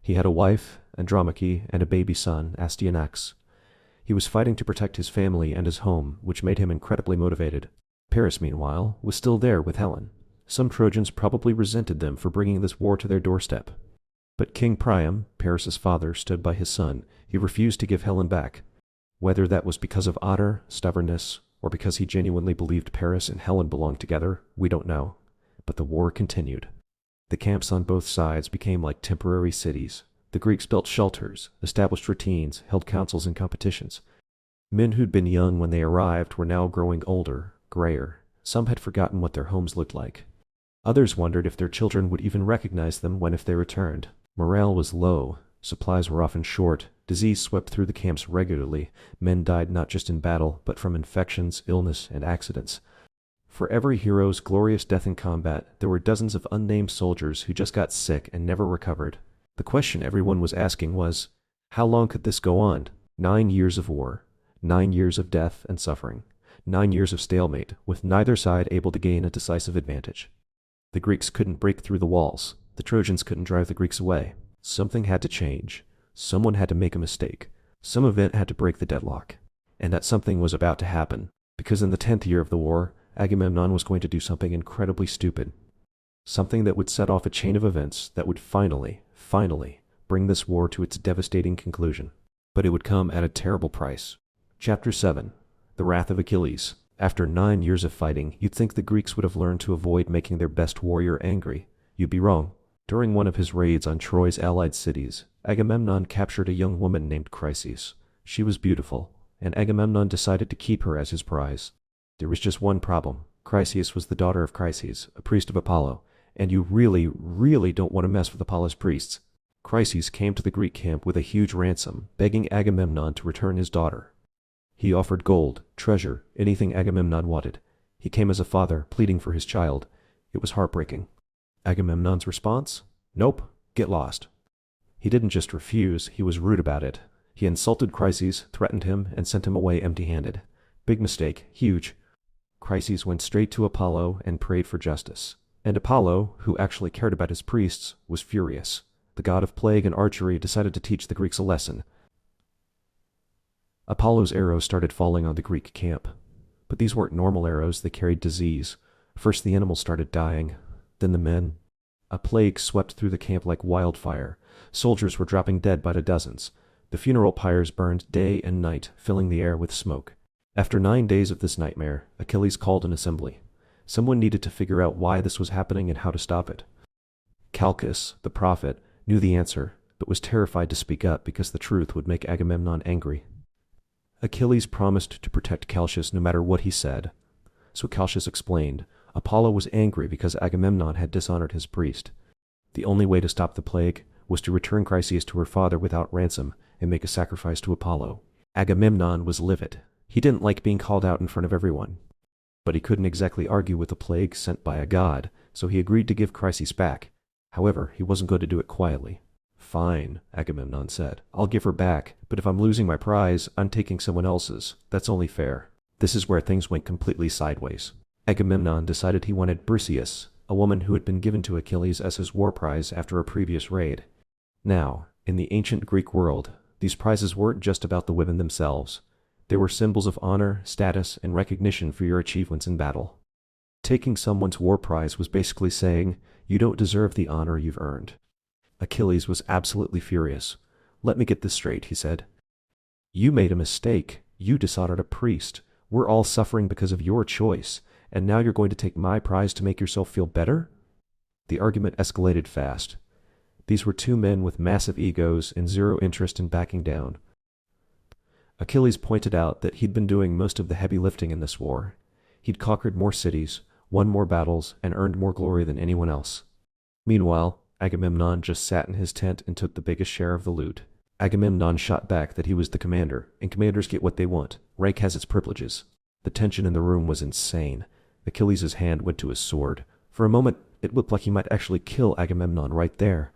He had a wife, Andromache, and a baby son, Astyanax. He was fighting to protect his family and his home, which made him incredibly motivated. Paris, meanwhile, was still there with Helen. Some Trojans probably resented them for bringing this war to their doorstep. But King Priam, Paris's father, stood by his son. He refused to give Helen back. Whether that was because of honor, stubbornness, or because he genuinely believed Paris and Helen belonged together, we don't know. But the war continued. The camps on both sides became like temporary cities. The Greeks built shelters, established routines, held councils and competitions. Men who'd been young when they arrived were now growing older, grayer. Some had forgotten what their homes looked like. Others wondered if their children would even recognize them if they returned. Morale was low. Supplies were often short. Disease swept through the camps regularly. Men died not just in battle, but from infections, illness, and accidents. For every hero's glorious death in combat, there were dozens of unnamed soldiers who just got sick and never recovered. The question everyone was asking was, how long could this go on? 9 years of war. 9 years of death and suffering. 9 years of stalemate, with neither side able to gain a decisive advantage. The Greeks couldn't break through the walls. The Trojans couldn't drive the Greeks away. Something had to change. Someone had to make a mistake. Some event had to break the deadlock. And that something was about to happen, because in the 10th year of the war, Agamemnon was going to do something incredibly stupid. Something that would set off a chain of events that would finally bring this war to its devastating conclusion. But it would come at a terrible price. Chapter 7. The Wrath of Achilles. After 9 years of fighting, you'd think the Greeks would have learned to avoid making their best warrior angry. You'd be wrong. During one of his raids on Troy's allied cities, Agamemnon captured a young woman named Chryses. She was beautiful, and Agamemnon decided to keep her as his prize. There was just one problem. Chryses was the daughter of Chryses, a priest of Apollo, and you really don't want to mess with Apollo's priests. Chryses came to the Greek camp with a huge ransom, begging Agamemnon to return his daughter. He offered gold, treasure, anything Agamemnon wanted. He came as a father, pleading for his child. It was heartbreaking. Agamemnon's response? Nope, get lost. He didn't just refuse, he was rude about it. He insulted Chryses, threatened him, and sent him away empty-handed. Big mistake, huge. Chryses went straight to Apollo and prayed for justice. And Apollo, who actually cared about his priests, was furious. The god of plague and archery decided to teach the Greeks a lesson. Apollo's arrows started falling on the Greek camp. But these weren't normal arrows, they carried disease. First the animals started dying, then the men. A plague swept through the camp like wildfire. Soldiers were dropping dead by the dozens. The funeral pyres burned day and night, filling the air with smoke. After 9 days of this nightmare, Achilles called an assembly. Someone needed to figure out why this was happening and how to stop it. Calchas, the prophet, knew the answer, but was terrified to speak up because the truth would make Agamemnon angry. Achilles promised to protect Calchas no matter what he said. So Calchas explained, Apollo was angry because Agamemnon had dishonored his priest. The only way to stop the plague was to return Chryses to her father without ransom and make a sacrifice to Apollo. Agamemnon was livid. He didn't like being called out in front of everyone. But he couldn't exactly argue with a plague sent by a god, so he agreed to give Chryses back. However, he wasn't going to do it quietly. Fine, Agamemnon said. I'll give her back, but if I'm losing my prize, I'm taking someone else's. That's only fair. This is where things went completely sideways. Agamemnon decided he wanted Briseis, a woman who had been given to Achilles as his war prize after a previous raid. Now, in the ancient Greek world, these prizes weren't just about the women themselves. They were symbols of honor, status, and recognition for your achievements in battle. Taking someone's war prize was basically saying, you don't deserve the honor you've earned. Achilles was absolutely furious. Let me get this straight, he said. You made a mistake. You dishonored a priest. We're all suffering because of your choice, and now you're going to take my prize to make yourself feel better? The argument escalated fast. These were two men with massive egos and zero interest in backing down. Achilles pointed out that he'd been doing most of the heavy lifting in this war. He'd conquered more cities, won more battles, and earned more glory than anyone else. Meanwhile, Agamemnon just sat in his tent and took the biggest share of the loot. Agamemnon shot back that he was the commander, and commanders get what they want. Rank has its privileges. The tension in the room was insane. Achilles' hand went to his sword. For a moment, it looked like he might actually kill Agamemnon right there.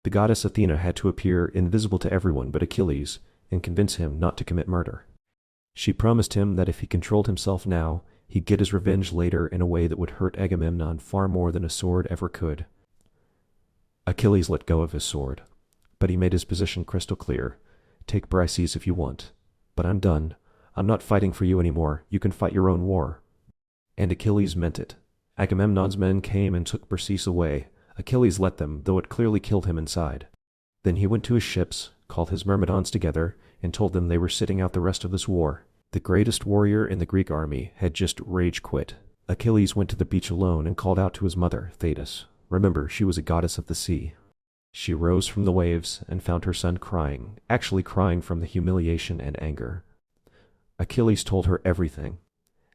The goddess Athena had to appear invisible to everyone but Achilles and convince him not to commit murder. She promised him that if he controlled himself now, he'd get his revenge later in a way that would hurt Agamemnon far more than a sword ever could. Achilles let go of his sword, but he made his position crystal clear. Take Briseis if you want, but I'm done. I'm not fighting for you anymore. You can fight your own war. And Achilles meant it. Agamemnon's men came and took Briseis away. Achilles let them, though it clearly killed him inside. Then he went to his ships, called his myrmidons together, and told them they were sitting out the rest of this war. The greatest warrior in the Greek army had just rage quit. Achilles went to the beach alone and called out to his mother, Thetis. Remember, she was a goddess of the sea. She rose from the waves and found her son crying, actually crying from the humiliation and anger. Achilles told her everything.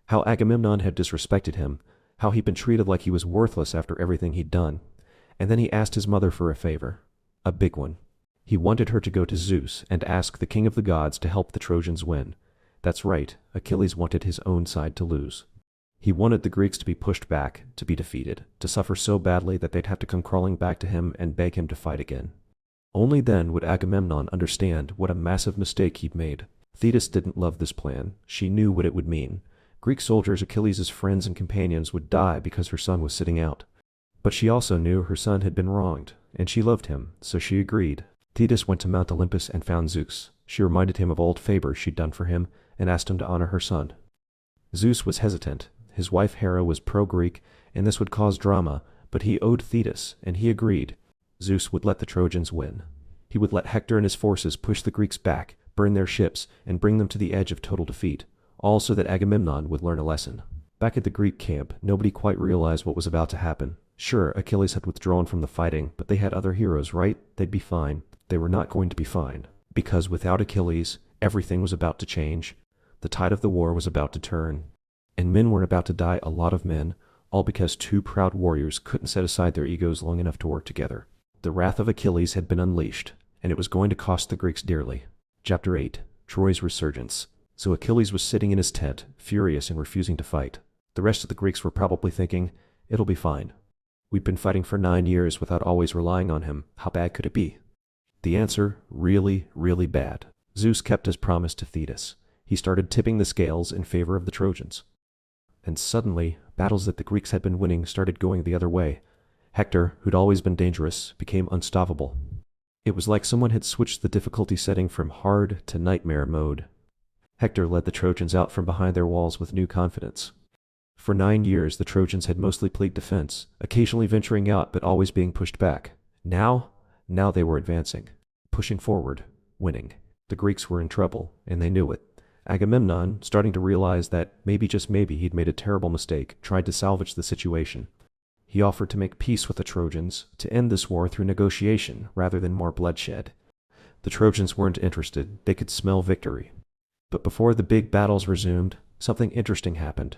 How Agamemnon had disrespected him, how he'd been treated like he was worthless after everything he'd done. And then he asked his mother for a favor. A big one. He wanted her to go to Zeus and ask the king of the gods to help the Trojans win. That's right, Achilles wanted his own side to lose. He wanted the Greeks to be pushed back, to be defeated, to suffer so badly that they'd have to come crawling back to him and beg him to fight again. Only then would Agamemnon understand what a massive mistake he'd made. Thetis didn't love this plan. She knew what it would mean. Greek soldiers, Achilles' friends and companions, would die because her son was sitting out. But she also knew her son had been wronged, and she loved him, so she agreed. Thetis went to Mount Olympus and found Zeus. She reminded him of old favors she'd done for him and asked him to honor her son. Zeus was hesitant. His wife Hera was pro-Greek, and this would cause drama, but he owed Thetis, and he agreed. Zeus would let the Trojans win. He would let Hector and his forces push the Greeks back, burn their ships, and bring them to the edge of total defeat, all so that Agamemnon would learn a lesson. Back at the Greek camp, nobody quite realized what was about to happen. Sure, Achilles had withdrawn from the fighting, but they had other heroes, right? They'd be fine. They were not going to be fine. Because without Achilles, everything was about to change. The tide of the war was about to turn. And men were about to die, a lot of men, all because two proud warriors couldn't set aside their egos long enough to work together. The wrath of Achilles had been unleashed, and it was going to cost the Greeks dearly. Chapter 8. Troy's Resurgence. So Achilles was sitting in his tent, furious and refusing to fight. The rest of the Greeks were probably thinking, it'll be fine. We've been fighting for 9 years without always relying on him. How bad could it be? The answer, really, really bad. Zeus kept his promise to Thetis. He started tipping the scales in favor of the Trojans. And suddenly, battles that the Greeks had been winning started going the other way. Hector, who'd always been dangerous, became unstoppable. It was like someone had switched the difficulty setting from hard to nightmare mode. Hector led the Trojans out from behind their walls with new confidence. For 9 years, the Trojans had mostly played defense, occasionally venturing out but always being pushed back. Now they were advancing, pushing forward, winning. The Greeks were in trouble, and they knew it. Agamemnon, starting to realize that maybe, just maybe, he'd made a terrible mistake, tried to salvage the situation. He offered to make peace with the Trojans, to end this war through negotiation rather than more bloodshed. The Trojans weren't interested. They could smell victory. But before the big battles resumed, something interesting happened.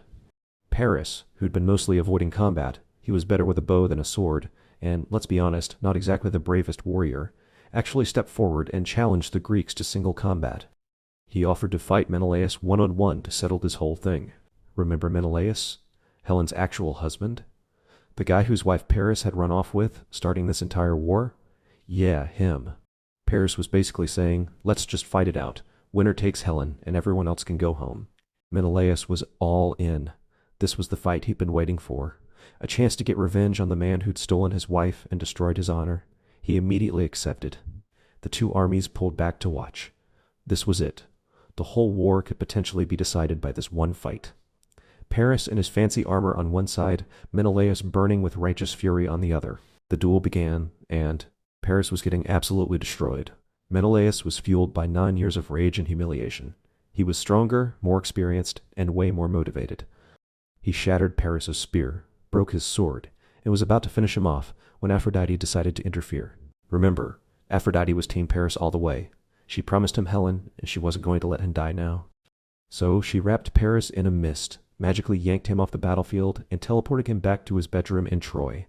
Paris, who'd been mostly avoiding combat, he was better with a bow than a sword, and, let's be honest, not exactly the bravest warrior, actually stepped forward and challenged the Greeks to single combat. He offered to fight Menelaus one-on-one to settle this whole thing. Remember Menelaus? Helen's actual husband? The guy whose wife Paris had run off with, starting this entire war? Yeah, him. Paris was basically saying, let's just fight it out. Winner takes Helen, and everyone else can go home. Menelaus was all in. This was the fight he'd been waiting for. A chance to get revenge on the man who'd stolen his wife and destroyed his honor. He immediately accepted. The two armies pulled back to watch. This was it. The whole war could potentially be decided by this one fight. Paris in his fancy armor on one side, Menelaus burning with righteous fury on the other. The duel began, and Paris was getting absolutely destroyed. Menelaus was fueled by 9 years of rage and humiliation. He was stronger, more experienced, and way more motivated. He shattered Paris's spear, broke his sword, and was about to finish him off when Aphrodite decided to interfere. Remember, Aphrodite was Team Paris all the way. She promised him Helen, and she wasn't going to let him die now. So she wrapped Paris in a mist, magically yanked him off the battlefield, and teleported him back to his bedroom in Troy.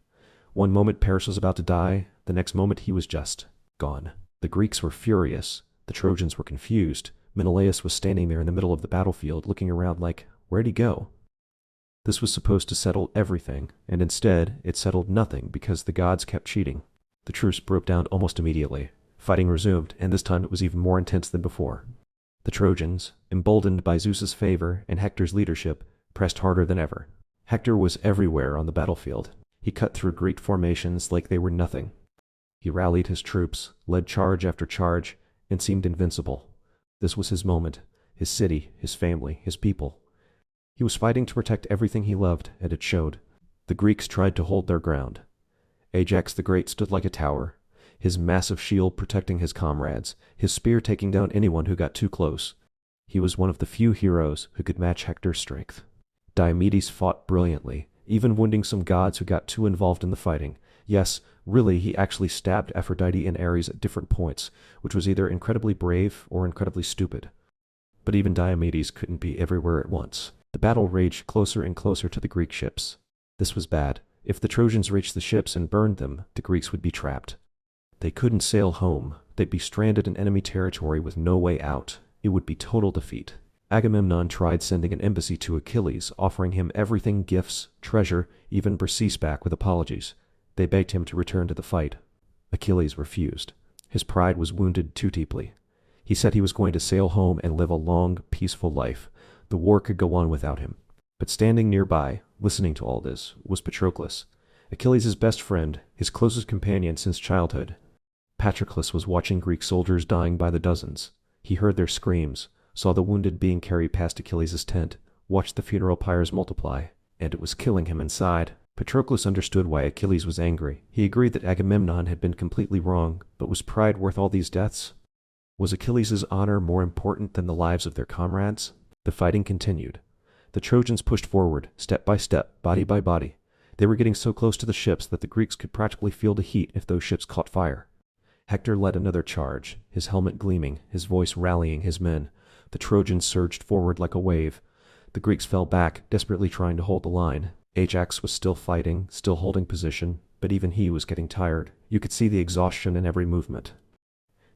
One moment Paris was about to die, the next moment he was just gone. The Greeks were furious. The Trojans were confused. Menelaus was standing there in the middle of the battlefield, looking around like, where'd he go? This was supposed to settle everything, and instead, it settled nothing because the gods kept cheating. The truce broke down almost immediately. Fighting resumed, and this time it was even more intense than before. The Trojans, emboldened by Zeus's favor and Hector's leadership, pressed harder than ever. Hector was everywhere on the battlefield. He cut through Greek formations like they were nothing. He rallied his troops, led charge after charge, and seemed invincible. This was his moment, his city, his family, his people. He was fighting to protect everything he loved, and it showed. The Greeks tried to hold their ground. Ajax the Great stood like a tower, his massive shield protecting his comrades, his spear taking down anyone who got too close. He was one of the few heroes who could match Hector's strength. Diomedes fought brilliantly, even wounding some gods who got too involved in the fighting. Yes, really, he actually stabbed Aphrodite and Ares at different points, which was either incredibly brave or incredibly stupid. But even Diomedes couldn't be everywhere at once. The battle raged closer and closer to the Greek ships. This was bad. If the Trojans reached the ships and burned them, the Greeks would be trapped. They couldn't sail home. They'd be stranded in enemy territory with no way out. It would be total defeat. Agamemnon tried sending an embassy to Achilles, offering him everything, gifts, treasure, even Briseis back with apologies. They begged him to return to the fight. Achilles refused. His pride was wounded too deeply. He said he was going to sail home and live a long, peaceful life. The war could go on without him. But standing nearby, listening to all this, was Patroclus, Achilles' best friend, his closest companion since childhood. Patroclus was watching Greek soldiers dying by the dozens. He heard their screams, saw the wounded being carried past Achilles' tent, watched the funeral pyres multiply, and it was killing him inside. Patroclus understood why Achilles was angry. He agreed that Agamemnon had been completely wrong, but was pride worth all these deaths? Was Achilles' honor more important than the lives of their comrades? The fighting continued. The Trojans pushed forward, step by step, body by body. They were getting so close to the ships that the Greeks could practically feel the heat if those ships caught fire. Hector led another charge, his helmet gleaming, his voice rallying his men. The Trojans surged forward like a wave. The Greeks fell back, desperately trying to hold the line. Ajax was still fighting, still holding position, but even he was getting tired. You could see the exhaustion in every movement.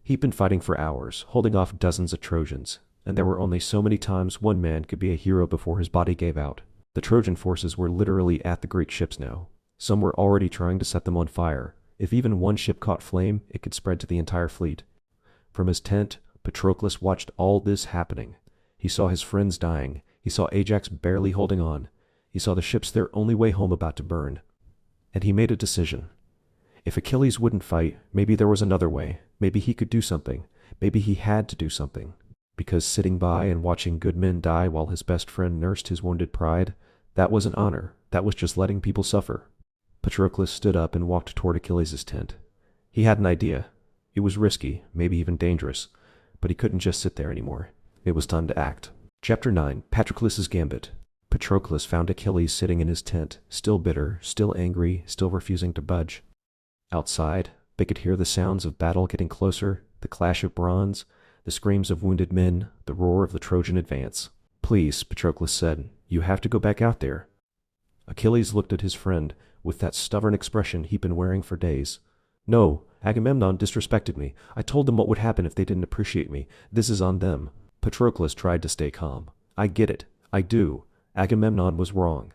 He'd been fighting for hours, holding off dozens of Trojans, and there were only so many times one man could be a hero before his body gave out. The Trojan forces were literally at the Greek ships now. Some were already trying to set them on fire. If even one ship caught flame, it could spread to the entire fleet. From his tent, Patroclus watched all this happening. He saw his friends dying. He saw Ajax barely holding on. He saw the ships their only way home about to burn. And he made a decision. If Achilles wouldn't fight, maybe there was another way. Maybe he could do something. Maybe he had to do something. Because sitting by and watching good men die while his best friend nursed his wounded pride, that wasn't honor. That was just letting people suffer. Patroclus stood up and walked toward Achilles' tent. He had an idea. It was risky, maybe even dangerous, but he couldn't just sit there anymore. It was time to act. Chapter 9, Patroclus' Gambit. Patroclus found Achilles sitting in his tent, still bitter, still angry, still refusing to budge. Outside, they could hear the sounds of battle getting closer, the clash of bronze, the screams of wounded men, the roar of the Trojan advance. Please, Patroclus said, you have to go back out there. Achilles looked at his friend with that stubborn expression he'd been wearing for days. No, Agamemnon disrespected me. I told them what would happen if they didn't appreciate me. This is on them. Patroclus tried to stay calm. I get it. I do. Agamemnon was wrong.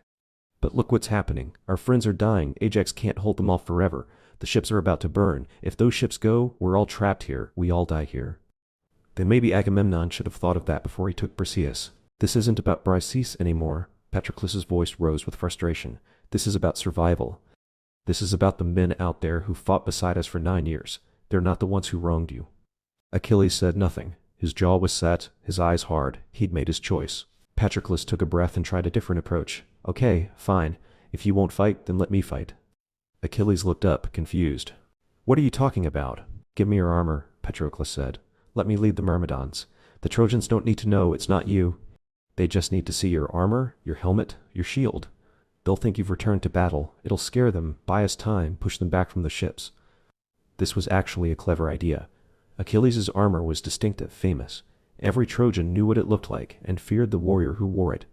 But look what's happening. Our friends are dying. Ajax can't hold them off forever. The ships are about to burn. If those ships go, we're all trapped here. We all die here. Then maybe Agamemnon should have thought of that before he took Briseis. This isn't about Briseis anymore. Patroclus' voice rose with frustration. This is about survival. This is about the men out there who fought beside us for 9 years. They're not the ones who wronged you. Achilles said nothing. His jaw was set, his eyes hard. He'd made his choice. Patroclus took a breath and tried a different approach. Okay, fine. If you won't fight, then let me fight. Achilles looked up, confused. What are you talking about? Give me your armor, Patroclus said. Let me lead the Myrmidons. The Trojans don't need to know it's not you. They just need to see your armor, your helmet, your shield. They'll think you've returned to battle. It'll scare them, buy us time, push them back from the ships. This was actually a clever idea. Achilles' armor was distinctive, famous. Every Trojan knew what it looked like and feared the warrior who wore it.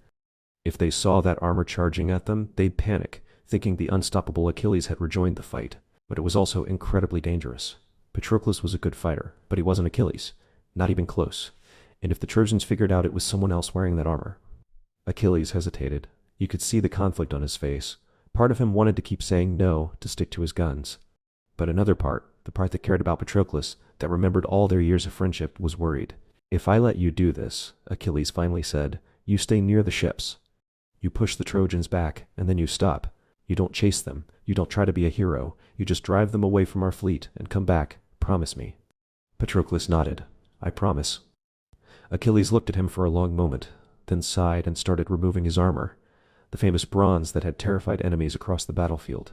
If they saw that armor charging at them, they'd panic, thinking the unstoppable Achilles had rejoined the fight. But it was also incredibly dangerous. Patroclus was a good fighter, but he wasn't Achilles. Not even close. And if the Trojans figured out it was someone else wearing that armor. Achilles hesitated. You could see the conflict on his face. Part of him wanted to keep saying no, to stick to his guns. But another part, the part that cared about Patroclus, that remembered all their years of friendship, was worried. If I let you do this, Achilles finally said, you stay near the ships. You push the Trojans back, and then you stop. You don't chase them. You don't try to be a hero. You just drive them away from our fleet and come back. Promise me. Patroclus nodded. I promise. Achilles looked at him for a long moment, then sighed and started removing his armor, the famous bronze that had terrified enemies across the battlefield.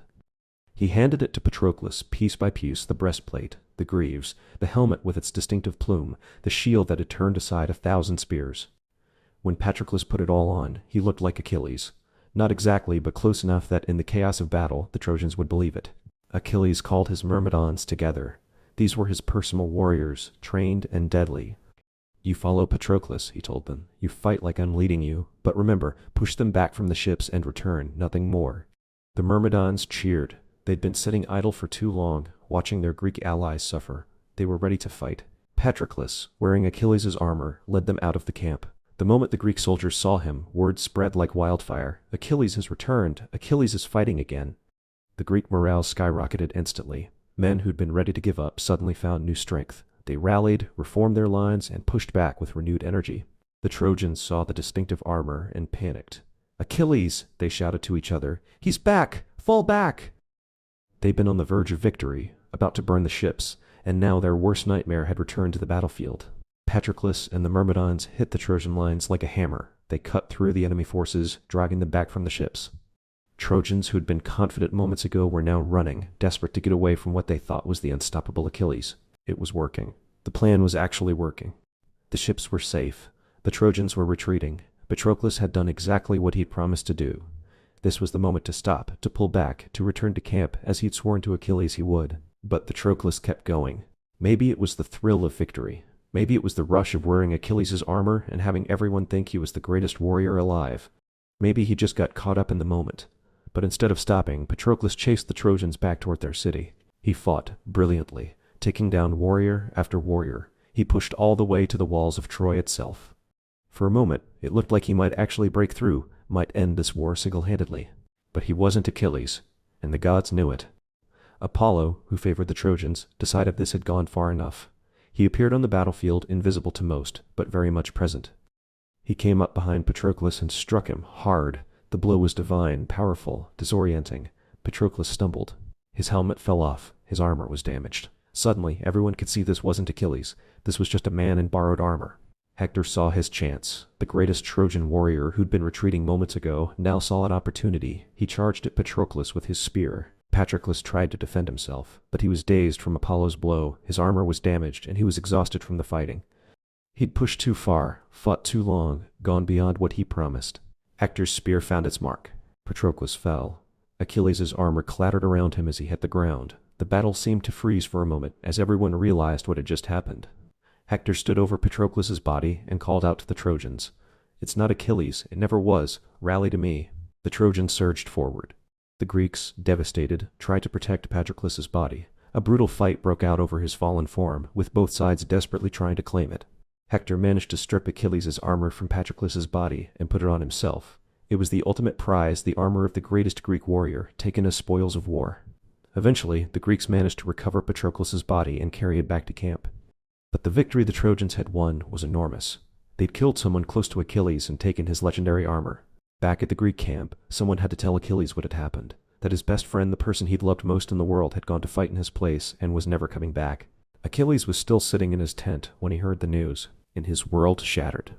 He handed it to Patroclus, piece by piece, the breastplate, the greaves, the helmet with its distinctive plume, the shield that had turned aside 1,000 spears. When Patroclus put it all on, he looked like Achilles. Not exactly, but close enough that in the chaos of battle, the Trojans would believe it. Achilles called his Myrmidons together. These were his personal warriors, trained and deadly. You follow Patroclus, he told them. You fight like I'm leading you, but remember, push them back from the ships and return, nothing more. The Myrmidons cheered. They'd been sitting idle for too long, watching their Greek allies suffer. They were ready to fight. Patroclus, wearing Achilles' armor, led them out of the camp. The moment the Greek soldiers saw him, word spread like wildfire. Achilles has returned. Achilles is fighting again. The Greek morale skyrocketed instantly. Men who'd been ready to give up suddenly found new strength. They rallied, reformed their lines, and pushed back with renewed energy. The Trojans saw the distinctive armor and panicked. Achilles, they shouted to each other. He's back! Fall back! They'd been on the verge of victory, about to burn the ships, and now their worst nightmare had returned to the battlefield. Patroclus and the Myrmidons hit the Trojan lines like a hammer. They cut through the enemy forces, dragging them back from the ships. Trojans who'd been confident moments ago were now running, desperate to get away from what they thought was the unstoppable Achilles. It was working. The plan was actually working. The ships were safe. The Trojans were retreating. Patroclus had done exactly what he'd promised to do. This was the moment to stop, to pull back, to return to camp as he'd sworn to Achilles he would. But Patroclus kept going. Maybe it was the thrill of victory. Maybe it was the rush of wearing Achilles' armor and having everyone think he was the greatest warrior alive. Maybe he just got caught up in the moment. But instead of stopping, Patroclus chased the Trojans back toward their city. He fought brilliantly, taking down warrior after warrior. He pushed all the way to the walls of Troy itself. For a moment, it looked like he might actually break through, might end this war single-handedly. But he wasn't Achilles, and the gods knew it. Apollo, who favored the Trojans, decided this had gone far enough. He appeared on the battlefield invisible to most, but very much present. He came up behind Patroclus and struck him hard. The blow was divine, powerful, disorienting. Patroclus stumbled. His helmet fell off. His armor was damaged. Suddenly, everyone could see this wasn't Achilles. This was just a man in borrowed armor. Hector saw his chance. The greatest Trojan warrior who'd been retreating moments ago now saw an opportunity. He charged at Patroclus with his spear. Patroclus tried to defend himself, but he was dazed from Apollo's blow. His armor was damaged, and he was exhausted from the fighting. He'd pushed too far, fought too long, gone beyond what he promised. Hector's spear found its mark. Patroclus fell. Achilles' armor clattered around him as he hit the ground. The battle seemed to freeze for a moment as everyone realized what had just happened. Hector stood over Patroclus' body and called out to the Trojans. It's not Achilles, it never was. Rally to me. The Trojans surged forward. The Greeks, devastated, tried to protect Patroclus' body. A brutal fight broke out over his fallen form, with both sides desperately trying to claim it. Hector managed to strip Achilles' armor from Patroclus' body and put it on himself. It was the ultimate prize, the armor of the greatest Greek warrior, taken as spoils of war. Eventually, the Greeks managed to recover Patroclus' body and carry it back to camp. But the victory the Trojans had won was enormous. They'd killed someone close to Achilles and taken his legendary armor. Back at the Greek camp, someone had to tell Achilles what had happened, that his best friend, the person he'd loved most in the world, had gone to fight in his place and was never coming back. Achilles was still sitting in his tent when he heard the news. and his world shattered.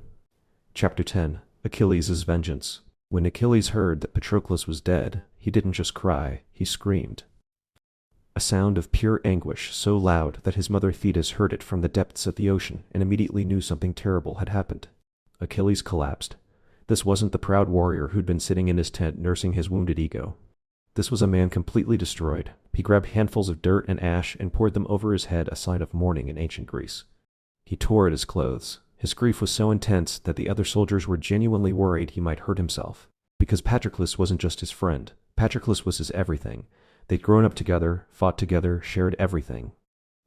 Chapter 10. Achilles' Vengeance. When Achilles heard that Patroclus was dead, he didn't just cry, he screamed. A sound of pure anguish so loud that his mother Thetis heard it from the depths of the ocean and immediately knew something terrible had happened. Achilles collapsed. This wasn't the proud warrior who'd been sitting in his tent nursing his wounded ego. This was a man completely destroyed. He grabbed handfuls of dirt and ash and poured them over his head, a sign of mourning in ancient Greece. He tore at his clothes. His grief was so intense that the other soldiers were genuinely worried he might hurt himself. Because Patroclus wasn't just his friend. Patroclus was his everything. They'd grown up together, fought together, shared everything.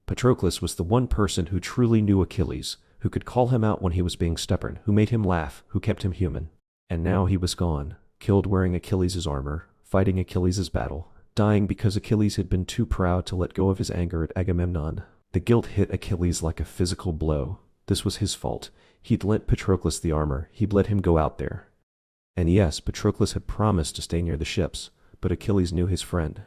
Patroclus was the one person who truly knew Achilles, who could call him out when he was being stubborn, who made him laugh, who kept him human. And now he was gone, killed wearing Achilles' armor, fighting Achilles' battle, dying because Achilles had been too proud to let go of his anger at Agamemnon. The guilt hit Achilles like a physical blow. This was his fault. He'd lent Patroclus the armor. He'd let him go out there. And yes, Patroclus had promised to stay near the ships, but Achilles knew his friend.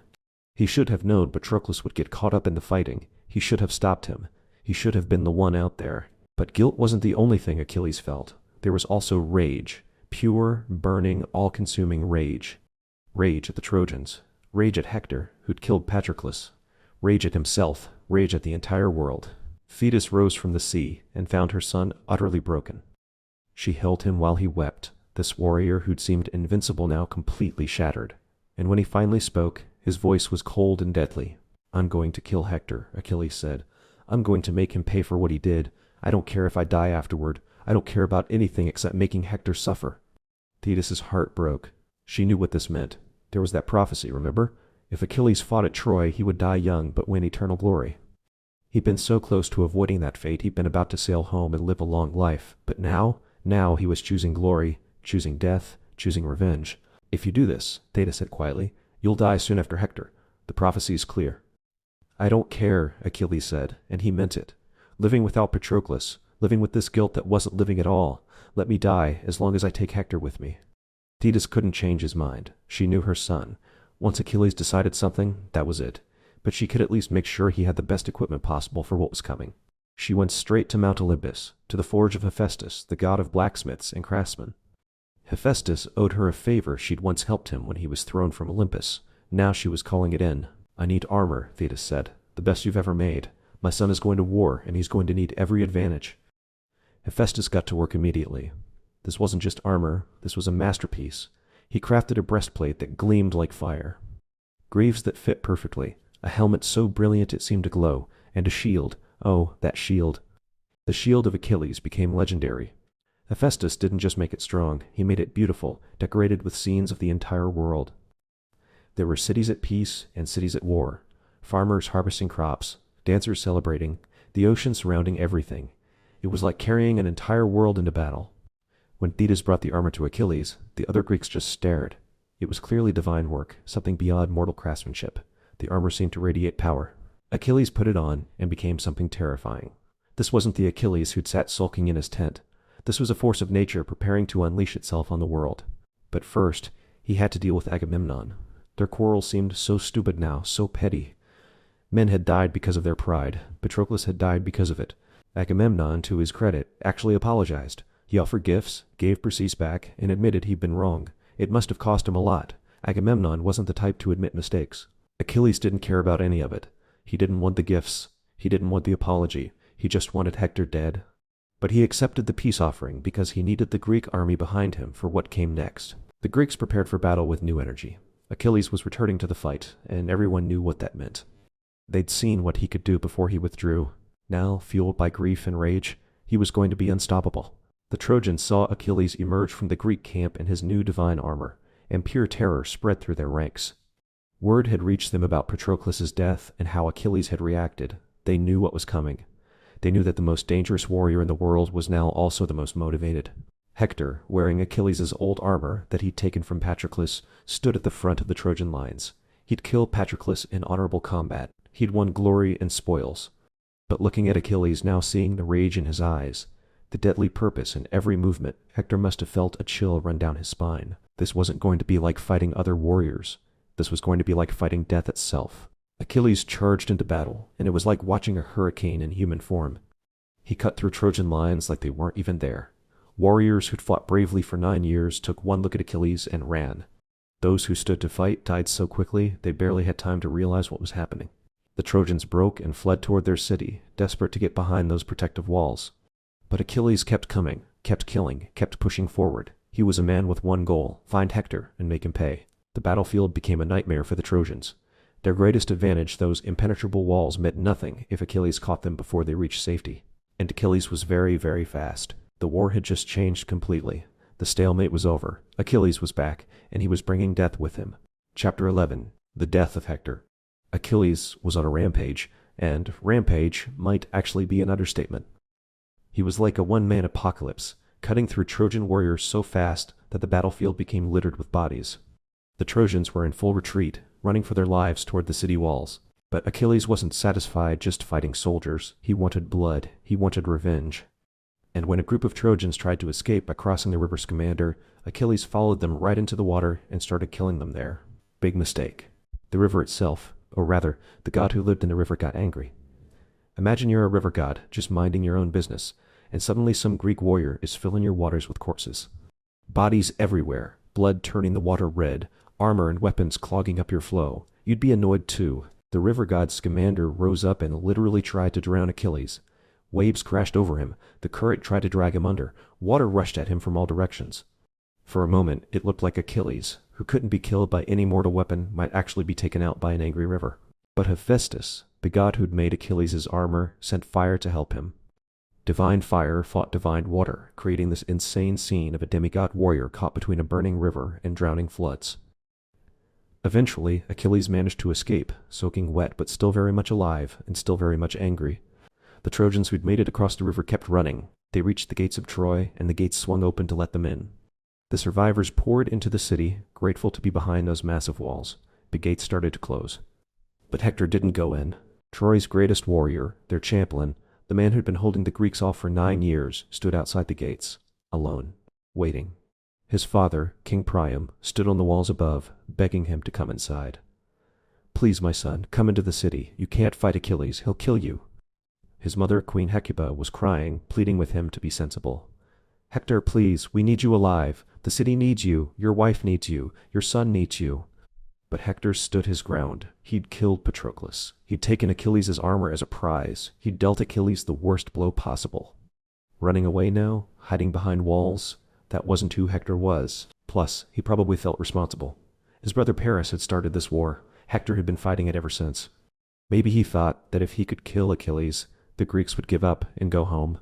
He should have known Patroclus would get caught up in the fighting. He should have stopped him. He should have been the one out there. But guilt wasn't the only thing Achilles felt. There was also rage. Pure, burning, all-consuming rage. Rage at the Trojans. Rage at Hector, who'd killed Patroclus. Rage at himself. Rage at the entire world. Thetis rose from the sea and found her son utterly broken. She held him while he wept, this warrior who'd seemed invincible now completely shattered. And when he finally spoke, his voice was cold and deadly. "I'm going to kill Hector," Achilles said. "I'm going to make him pay for what he did. I don't care if I die afterward. I don't care about anything except making Hector suffer." Thetis' heart broke. She knew what this meant. There was that prophecy, remember? If Achilles fought at Troy, he would die young but win eternal glory. He'd been so close to avoiding that fate, he'd been about to sail home and live a long life. But now he was choosing glory, choosing death, choosing revenge. "If you do this," Thetis said quietly, "you'll die soon after Hector. The prophecy is clear." "I don't care," Achilles said, and he meant it. "Living without Patroclus, living with this guilt that wasn't living at all. Let me die as long as I take Hector with me." Thetis couldn't change his mind. She knew her son. Once Achilles decided something, that was it. But she could at least make sure he had the best equipment possible for what was coming. She went straight to Mount Olympus, to the forge of Hephaestus, the god of blacksmiths and craftsmen. Hephaestus owed her a favor. She'd once helped him when he was thrown from Olympus. Now she was calling it in. "I need armor," Thetis said. "The best you've ever made. My son is going to war, and he's going to need every advantage." Hephaestus got to work immediately. This wasn't just armor, this was a masterpiece. He crafted a breastplate that gleamed like fire. Greaves that fit perfectly, a helmet so brilliant it seemed to glow, and a shield. Oh, that shield. The shield of Achilles became legendary. Hephaestus didn't just make it strong, he made it beautiful, decorated with scenes of the entire world. There were cities at peace and cities at war, farmers harvesting crops, dancers celebrating, the ocean surrounding everything. It was like carrying an entire world into battle. When Thetis brought the armor to Achilles, the other Greeks just stared. It was clearly divine work, something beyond mortal craftsmanship. The armor seemed to radiate power. Achilles put it on and became something terrifying. This wasn't the Achilles who'd sat sulking in his tent. This was a force of nature preparing to unleash itself on the world. But first, he had to deal with Agamemnon. Their quarrel seemed so stupid now, so petty. Men had died because of their pride. Patroclus had died because of it. Agamemnon, to his credit, actually apologized. He offered gifts, gave Briseis back, and admitted he'd been wrong. It must have cost him a lot. Agamemnon wasn't the type to admit mistakes. Achilles didn't care about any of it. He didn't want the gifts. He didn't want the apology. He just wanted Hector dead. But he accepted the peace offering because he needed the Greek army behind him for what came next. The Greeks prepared for battle with new energy. Achilles was returning to the fight, and everyone knew what that meant. They'd seen what he could do before he withdrew. Now, fueled by grief and rage, he was going to be unstoppable. The Trojans saw Achilles emerge from the Greek camp in his new divine armor, and pure terror spread through their ranks. Word had reached them about Patroclus' death and how Achilles had reacted. They knew what was coming. They knew that the most dangerous warrior in the world was now also the most motivated. Hector, wearing Achilles' old armor that he'd taken from Patroclus, stood at the front of the Trojan lines. He'd killed Patroclus in honorable combat. He'd won glory and spoils. But looking at Achilles, now seeing the rage in his eyes, the deadly purpose in every movement, Hector must have felt a chill run down his spine. This wasn't going to be like fighting other warriors. This was going to be like fighting death itself. Achilles charged into battle, and it was like watching a hurricane in human form. He cut through Trojan lines like they weren't even there. Warriors who'd fought bravely for 9 years took one look at Achilles and ran. Those who stood to fight died so quickly they barely had time to realize what was happening. The Trojans broke and fled toward their city, desperate to get behind those protective walls. But Achilles kept coming, kept killing, kept pushing forward. He was a man with one goal: find Hector and make him pay. The battlefield became a nightmare for the Trojans. Their greatest advantage, those impenetrable walls, meant nothing if Achilles caught them before they reached safety. And Achilles was very, very fast. The war had just changed completely. The stalemate was over. Achilles was back, and he was bringing death with him. Chapter 11. The Death of Hector. Achilles was on a rampage, and rampage might actually be an understatement. He was like a one-man apocalypse, cutting through Trojan warriors so fast that the battlefield became littered with bodies. The Trojans were in full retreat, running for their lives toward the city walls. But Achilles wasn't satisfied just fighting soldiers. He wanted blood. He wanted revenge. And when a group of Trojans tried to escape by crossing the river Scamander, Achilles followed them right into the water and started killing them there. Big mistake. The river itself, or rather, the god who lived in the river, got angry. Imagine you're a river god, just minding your own business, and suddenly some Greek warrior is filling your waters with corpses. Bodies everywhere, blood turning the water red, armor and weapons clogging up your flow. You'd be annoyed too. The river god Scamander rose up and literally tried to drown Achilles. Waves crashed over him. The current tried to drag him under. Water rushed at him from all directions. For a moment, it looked like Achilles, who couldn't be killed by any mortal weapon, might actually be taken out by an angry river. But Hephaestus, the god who'd made Achilles' armor, sent fire to help him. Divine fire fought divine water, creating this insane scene of a demigod warrior caught between a burning river and drowning floods. Eventually, Achilles managed to escape, soaking wet but still very much alive and still very much angry. The Trojans who'd made it across the river kept running. They reached the gates of Troy, and the gates swung open to let them in. The survivors poured into the city, grateful to be behind those massive walls. The gates started to close. But Hector didn't go in. Troy's greatest warrior, their champion, the man who'd been holding the Greeks off for 9 years, stood outside the gates, alone, waiting. His father, King Priam, stood on the walls above, begging him to come inside. "Please, my son, come into the city. You can't fight Achilles. He'll kill you." His mother, Queen Hecuba, was crying, pleading with him to be sensible. "Hector, please, we need you alive. The city needs you. Your wife needs you. Your son needs you." But Hector stood his ground. He'd killed Patroclus. He'd taken Achilles' armor as a prize. He'd dealt Achilles the worst blow possible. Running away now, hiding behind walls, that wasn't who Hector was. Plus, he probably felt responsible. His brother Paris had started this war. Hector had been fighting it ever since. Maybe he thought that if he could kill Achilles, the Greeks would give up and go home.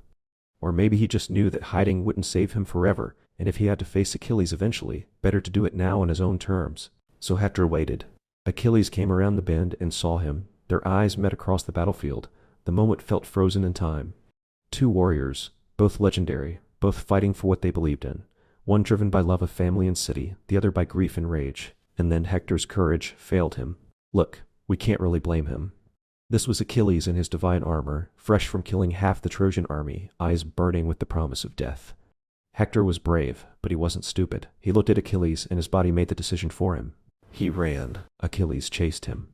Or maybe he just knew that hiding wouldn't save him forever, and if he had to face Achilles eventually, better to do it now on his own terms. So Hector waited. Achilles came around the bend and saw him. Their eyes met across the battlefield. The moment felt frozen in time. Two warriors, both legendary, both fighting for what they believed in. One driven by love of family and city, the other by grief and rage. And then Hector's courage failed him. Look, we can't really blame him. This was Achilles in his divine armor, fresh from killing half the Trojan army, eyes burning with the promise of death. Hector was brave, but he wasn't stupid. He looked at Achilles, and his body made the decision for him. He ran. Achilles chased him.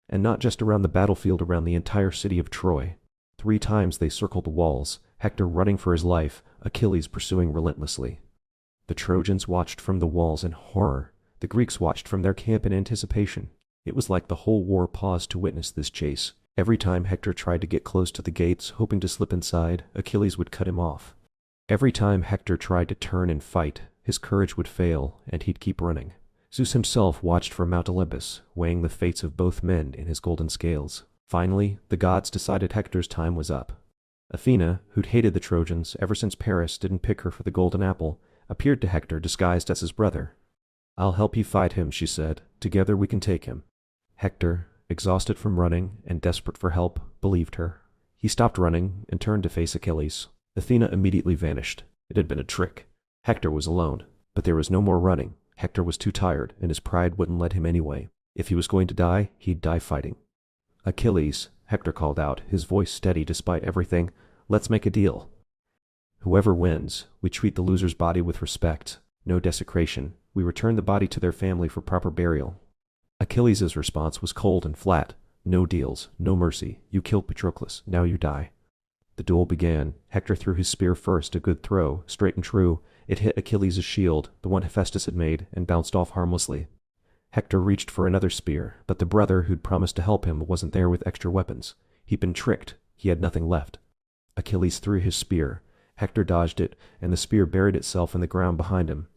And not just around the battlefield, around the entire city of Troy. 3 times they circled the walls, Hector running for his life, Achilles pursuing relentlessly. The Trojans watched from the walls in horror. The Greeks watched from their camp in anticipation. It was like the whole war paused to witness this chase. Every time Hector tried to get close to the gates, hoping to slip inside, Achilles would cut him off. Every time Hector tried to turn and fight, his courage would fail, and he'd keep running. Zeus himself watched from Mount Olympus, weighing the fates of both men in his golden scales. Finally, the gods decided Hector's time was up. Athena, who'd hated the Trojans ever since Paris didn't pick her for the golden apple, appeared to Hector disguised as his brother. "I'll help you fight him," she said. "Together we can take him." Hector, exhausted from running and desperate for help, believed her. He stopped running and turned to face Achilles. Athena immediately vanished. It had been a trick. Hector was alone, but there was no more running. Hector was too tired, and his pride wouldn't let him anyway. If he was going to die, he'd die fighting. "Achilles," Hector called out, his voice steady despite everything, "let's make a deal. Whoever wins, we treat the loser's body with respect. No desecration. We return the body to their family for proper burial." Achilles' response was cold and flat. "No deals, no mercy. You killed Patroclus, now you die." The duel began. Hector threw his spear first, a good throw, straight and true. It hit Achilles' shield, the one Hephaestus had made, and bounced off harmlessly. Hector reached for another spear, but the brother who'd promised to help him wasn't there with extra weapons. He'd been tricked. He had nothing left. Achilles threw his spear. Hector dodged it, and the spear buried itself in the ground behind him.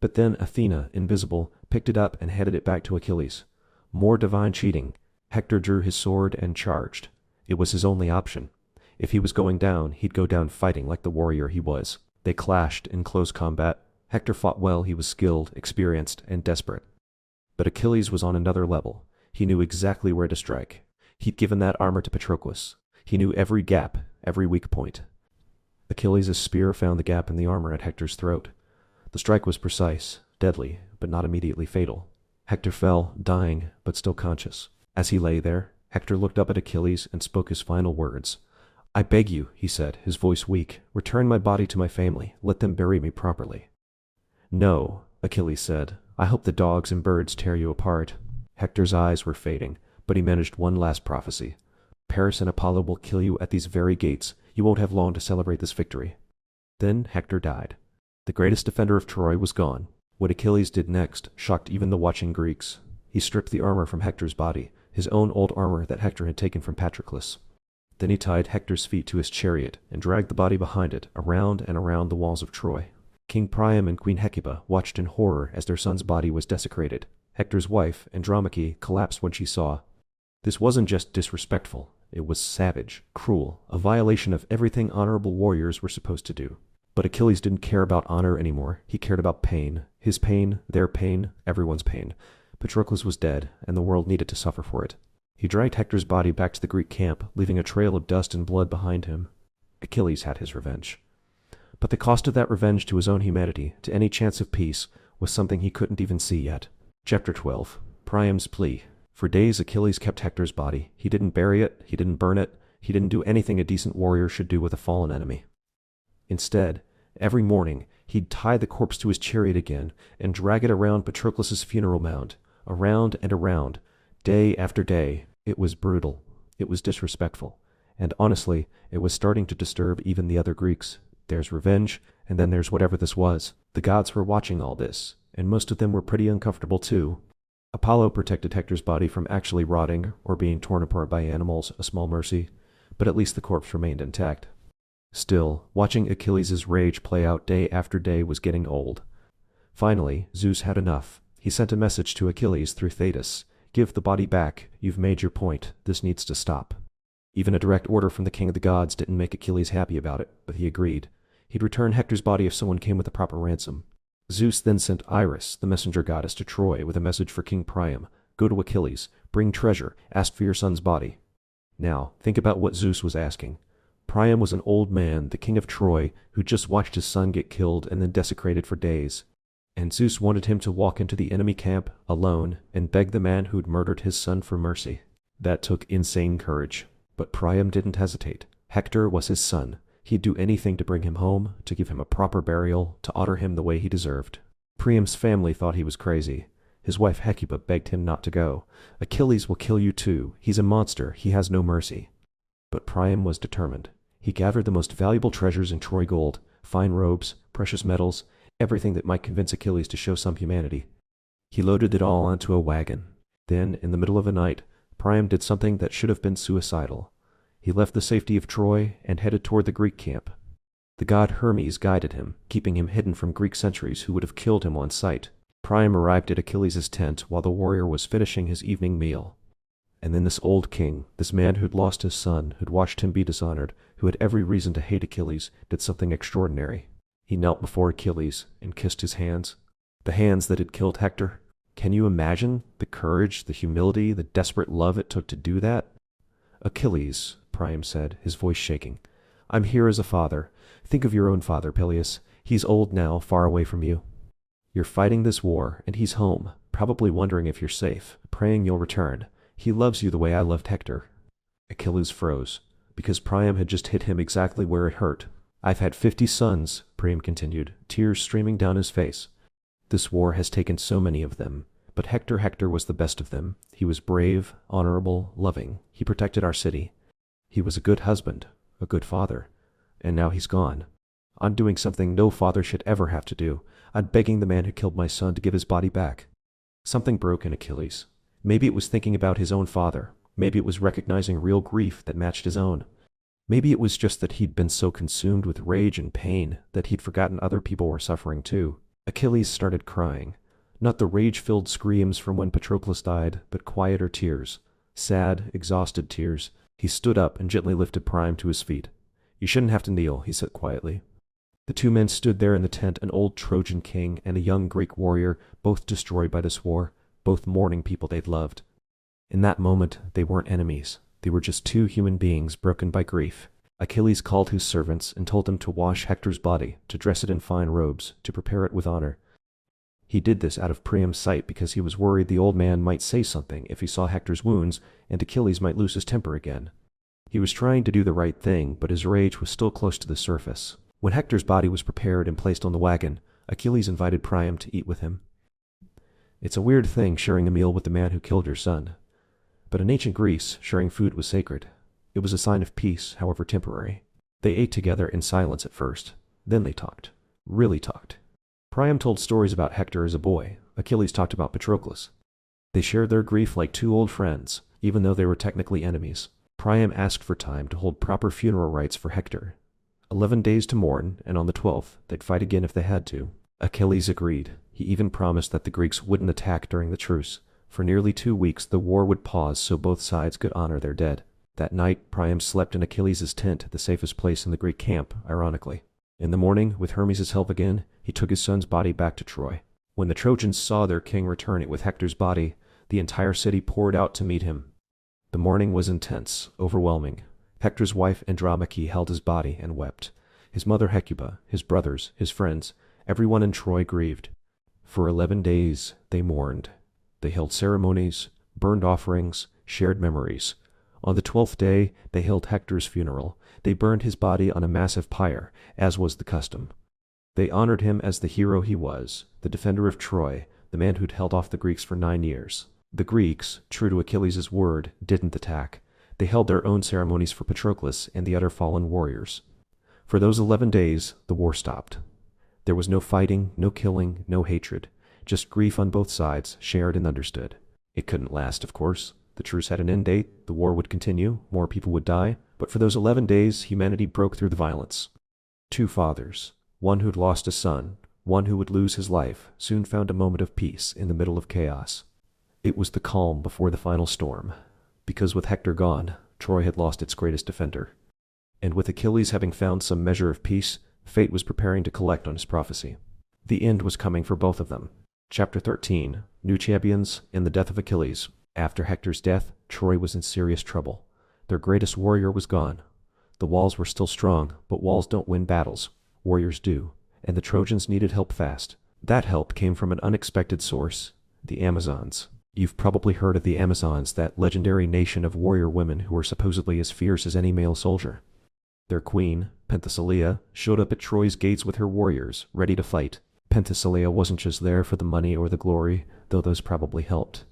But then Athena, invisible, picked it up and headed it back to Achilles. More divine cheating. Hector drew his sword and charged. It was his only option. If he was going down, he'd go down fighting like the warrior he was. They clashed in close combat. Hector fought well. He was skilled, experienced, and desperate. But Achilles was on another level. He knew exactly where to strike. He'd given that armor to Patroclus. He knew every gap, every weak point. Achilles' spear found the gap in the armor at Hector's throat. The strike was precise, deadly, but not immediately fatal. Hector fell, dying, but still conscious. As he lay there, Hector looked up at Achilles and spoke his final words. "I beg you," he said, his voice weak, "return my body to my family. Let them bury me properly." "No," Achilles said. "I hope the dogs and birds tear you apart." Hector's eyes were fading, but he managed one last prophecy. "Paris and Apollo will kill you at these very gates. You won't have long to celebrate this victory." Then Hector died. The greatest defender of Troy was gone. What Achilles did next shocked even the watching Greeks. He stripped the armor from Hector's body, his own old armor that Hector had taken from Patroclus. Then he tied Hector's feet to his chariot and dragged the body behind it, around and around the walls of Troy. King Priam and Queen Hecuba watched in horror as their son's body was desecrated. Hector's wife, Andromache, collapsed when she saw. This wasn't just disrespectful. It was savage, cruel, a violation of everything honorable warriors were supposed to do. But Achilles didn't care about honor anymore. He cared about pain. His pain, their pain, everyone's pain. Patroclus was dead, and the world needed to suffer for it. He dragged Hector's body back to the Greek camp, leaving a trail of dust and blood behind him. Achilles had his revenge. But the cost of that revenge to his own humanity, to any chance of peace, was something he couldn't even see yet. Chapter 12. Priam's Plea. For days Achilles kept Hector's body. He didn't bury it, he didn't burn it, he didn't do anything a decent warrior should do with a fallen enemy. Instead, every morning, he'd tie the corpse to his chariot again and drag it around Patroclus' funeral mound, around and around, day after day. It was brutal. It was disrespectful. And honestly, it was starting to disturb even the other Greeks. There's revenge, and then there's whatever this was. The gods were watching all this, and most of them were pretty uncomfortable too. Apollo protected Hector's body from actually rotting or being torn apart by animals, a small mercy, but at least the corpse remained intact. Still, watching Achilles' rage play out day after day was getting old. Finally, Zeus had enough. He sent a message to Achilles through Thetis. "Give the body back. You've made your point. This needs to stop." Even a direct order from the king of the gods didn't make Achilles happy about it, but he agreed. He'd return Hector's body if someone came with a proper ransom. Zeus then sent Iris, the messenger goddess, to Troy with a message for King Priam. "Go to Achilles. Bring treasure. Ask for your son's body." Now, think about what Zeus was asking. Priam was an old man, the king of Troy, who just watched his son get killed and then desecrated for days. And Zeus wanted him to walk into the enemy camp, alone, and beg the man who'd murdered his son for mercy. That took insane courage. But Priam didn't hesitate. Hector was his son. He'd do anything to bring him home, to give him a proper burial, to honor him the way he deserved. Priam's family thought he was crazy. His wife Hecuba begged him not to go. "Achilles will kill you too. He's a monster. He has no mercy." But Priam was determined. He gathered the most valuable treasures in Troy gold, fine robes, precious metals, everything that might convince Achilles to show some humanity. He loaded it all onto a wagon. Then, in the middle of the night, Priam did something that should have been suicidal. He left the safety of Troy and headed toward the Greek camp. The god Hermes guided him, keeping him hidden from Greek sentries who would have killed him on sight. Priam arrived at Achilles' tent while the warrior was finishing his evening meal. And then this old king, this man who'd lost his son, who'd watched him be dishonored, who had every reason to hate Achilles, did something extraordinary. He knelt before Achilles and kissed his hands. The hands that had killed Hector. Can you imagine the courage, the humility, the desperate love it took to do that? "Achilles," Priam said, his voice shaking, "I'm here as a father. Think of your own father, Peleus. He's old now, far away from you. You're fighting this war, and he's home, probably wondering if you're safe, praying you'll return. He loves you the way I loved Hector." Achilles froze, because Priam had just hit him exactly where it hurt. "I've had 50 sons," Priam continued, tears streaming down his face. "This war has taken so many of them, but Hector was the best of them. He was brave, honorable, loving. He protected our city. He was a good husband, a good father. And now he's gone. I'm doing something no father should ever have to do. I'm begging the man who killed my son to give his body back. Something broke in Achilles. Maybe it was thinking about his own father. Maybe it was recognizing real grief that matched his own. Maybe it was just that he'd been so consumed with rage and pain that he'd forgotten other people were suffering too. Achilles started crying. Not the rage-filled screams from when Patroclus died, but quieter tears. Sad, exhausted tears. He stood up and gently lifted Priam to his feet. "You shouldn't have to kneel," he said quietly. The two men stood there in the tent, an old Trojan king and a young Greek warrior, both destroyed by this war, both mourning people they'd loved. In that moment, they weren't enemies. They were just two human beings broken by grief. Achilles called his servants and told them to wash Hector's body, to dress it in fine robes, to prepare it with honor. He did this out of Priam's sight because he was worried the old man might say something if he saw Hector's wounds, and Achilles might lose his temper again. He was trying to do the right thing, but his rage was still close to the surface. When Hector's body was prepared and placed on the wagon, Achilles invited Priam to eat with him. It's a weird thing sharing a meal with the man who killed your son. But in ancient Greece, sharing food was sacred. It was a sign of peace, however temporary. They ate together in silence at first. Then they talked. Really talked. Priam told stories about Hector as a boy. Achilles talked about Patroclus. They shared their grief like two old friends, even though they were technically enemies. Priam asked for time to hold proper funeral rites for Hector. 11 days to mourn, and on the 12th, they'd fight again if they had to. Achilles agreed. He even promised that the Greeks wouldn't attack during the truce. For nearly 2 weeks, the war would pause so both sides could honor their dead. That night, Priam slept in Achilles' tent, the safest place in the Greek camp, ironically. In the morning, with Hermes' help again, he took his son's body back to Troy. When the Trojans saw their king return it with Hector's body, the entire city poured out to meet him. The mourning was intense, overwhelming. Hector's wife Andromache held his body and wept. His mother Hecuba, his brothers, his friends, everyone in Troy grieved. For 11 days they mourned. They held ceremonies, burned offerings, shared memories. On the 12th day, they held Hector's funeral. They burned his body on a massive pyre, as was the custom. They honored him as the hero he was, the defender of Troy, the man who'd held off the Greeks for 9 years. The Greeks, true to Achilles' word, didn't attack. They held their own ceremonies for Patroclus and the other fallen warriors. For those 11 days, the war stopped. There was no fighting, no killing, no hatred. Just grief on both sides, shared and understood. It couldn't last, of course. The truce had an end date, the war would continue, more people would die, but for those 11 days, humanity broke through the violence. Two fathers, one who'd lost a son, one who would lose his life, soon found a moment of peace in the middle of chaos. It was the calm before the final storm, because with Hector gone, Troy had lost its greatest defender. And with Achilles having found some measure of peace, fate was preparing to collect on his prophecy. The end was coming for both of them. Chapter 13, New Champions and the Death of Achilles. After Hector's death, Troy was in serious trouble. Their greatest warrior was gone. The walls were still strong, but walls don't win battles. Warriors do, and the Trojans needed help fast. That help came from an unexpected source, the Amazons. You've probably heard of the Amazons, that legendary nation of warrior women who were supposedly as fierce as any male soldier. Their queen, Penthesilea, showed up at Troy's gates with her warriors, ready to fight. Penthesilea wasn't just there for the money or the glory, though those probably helped.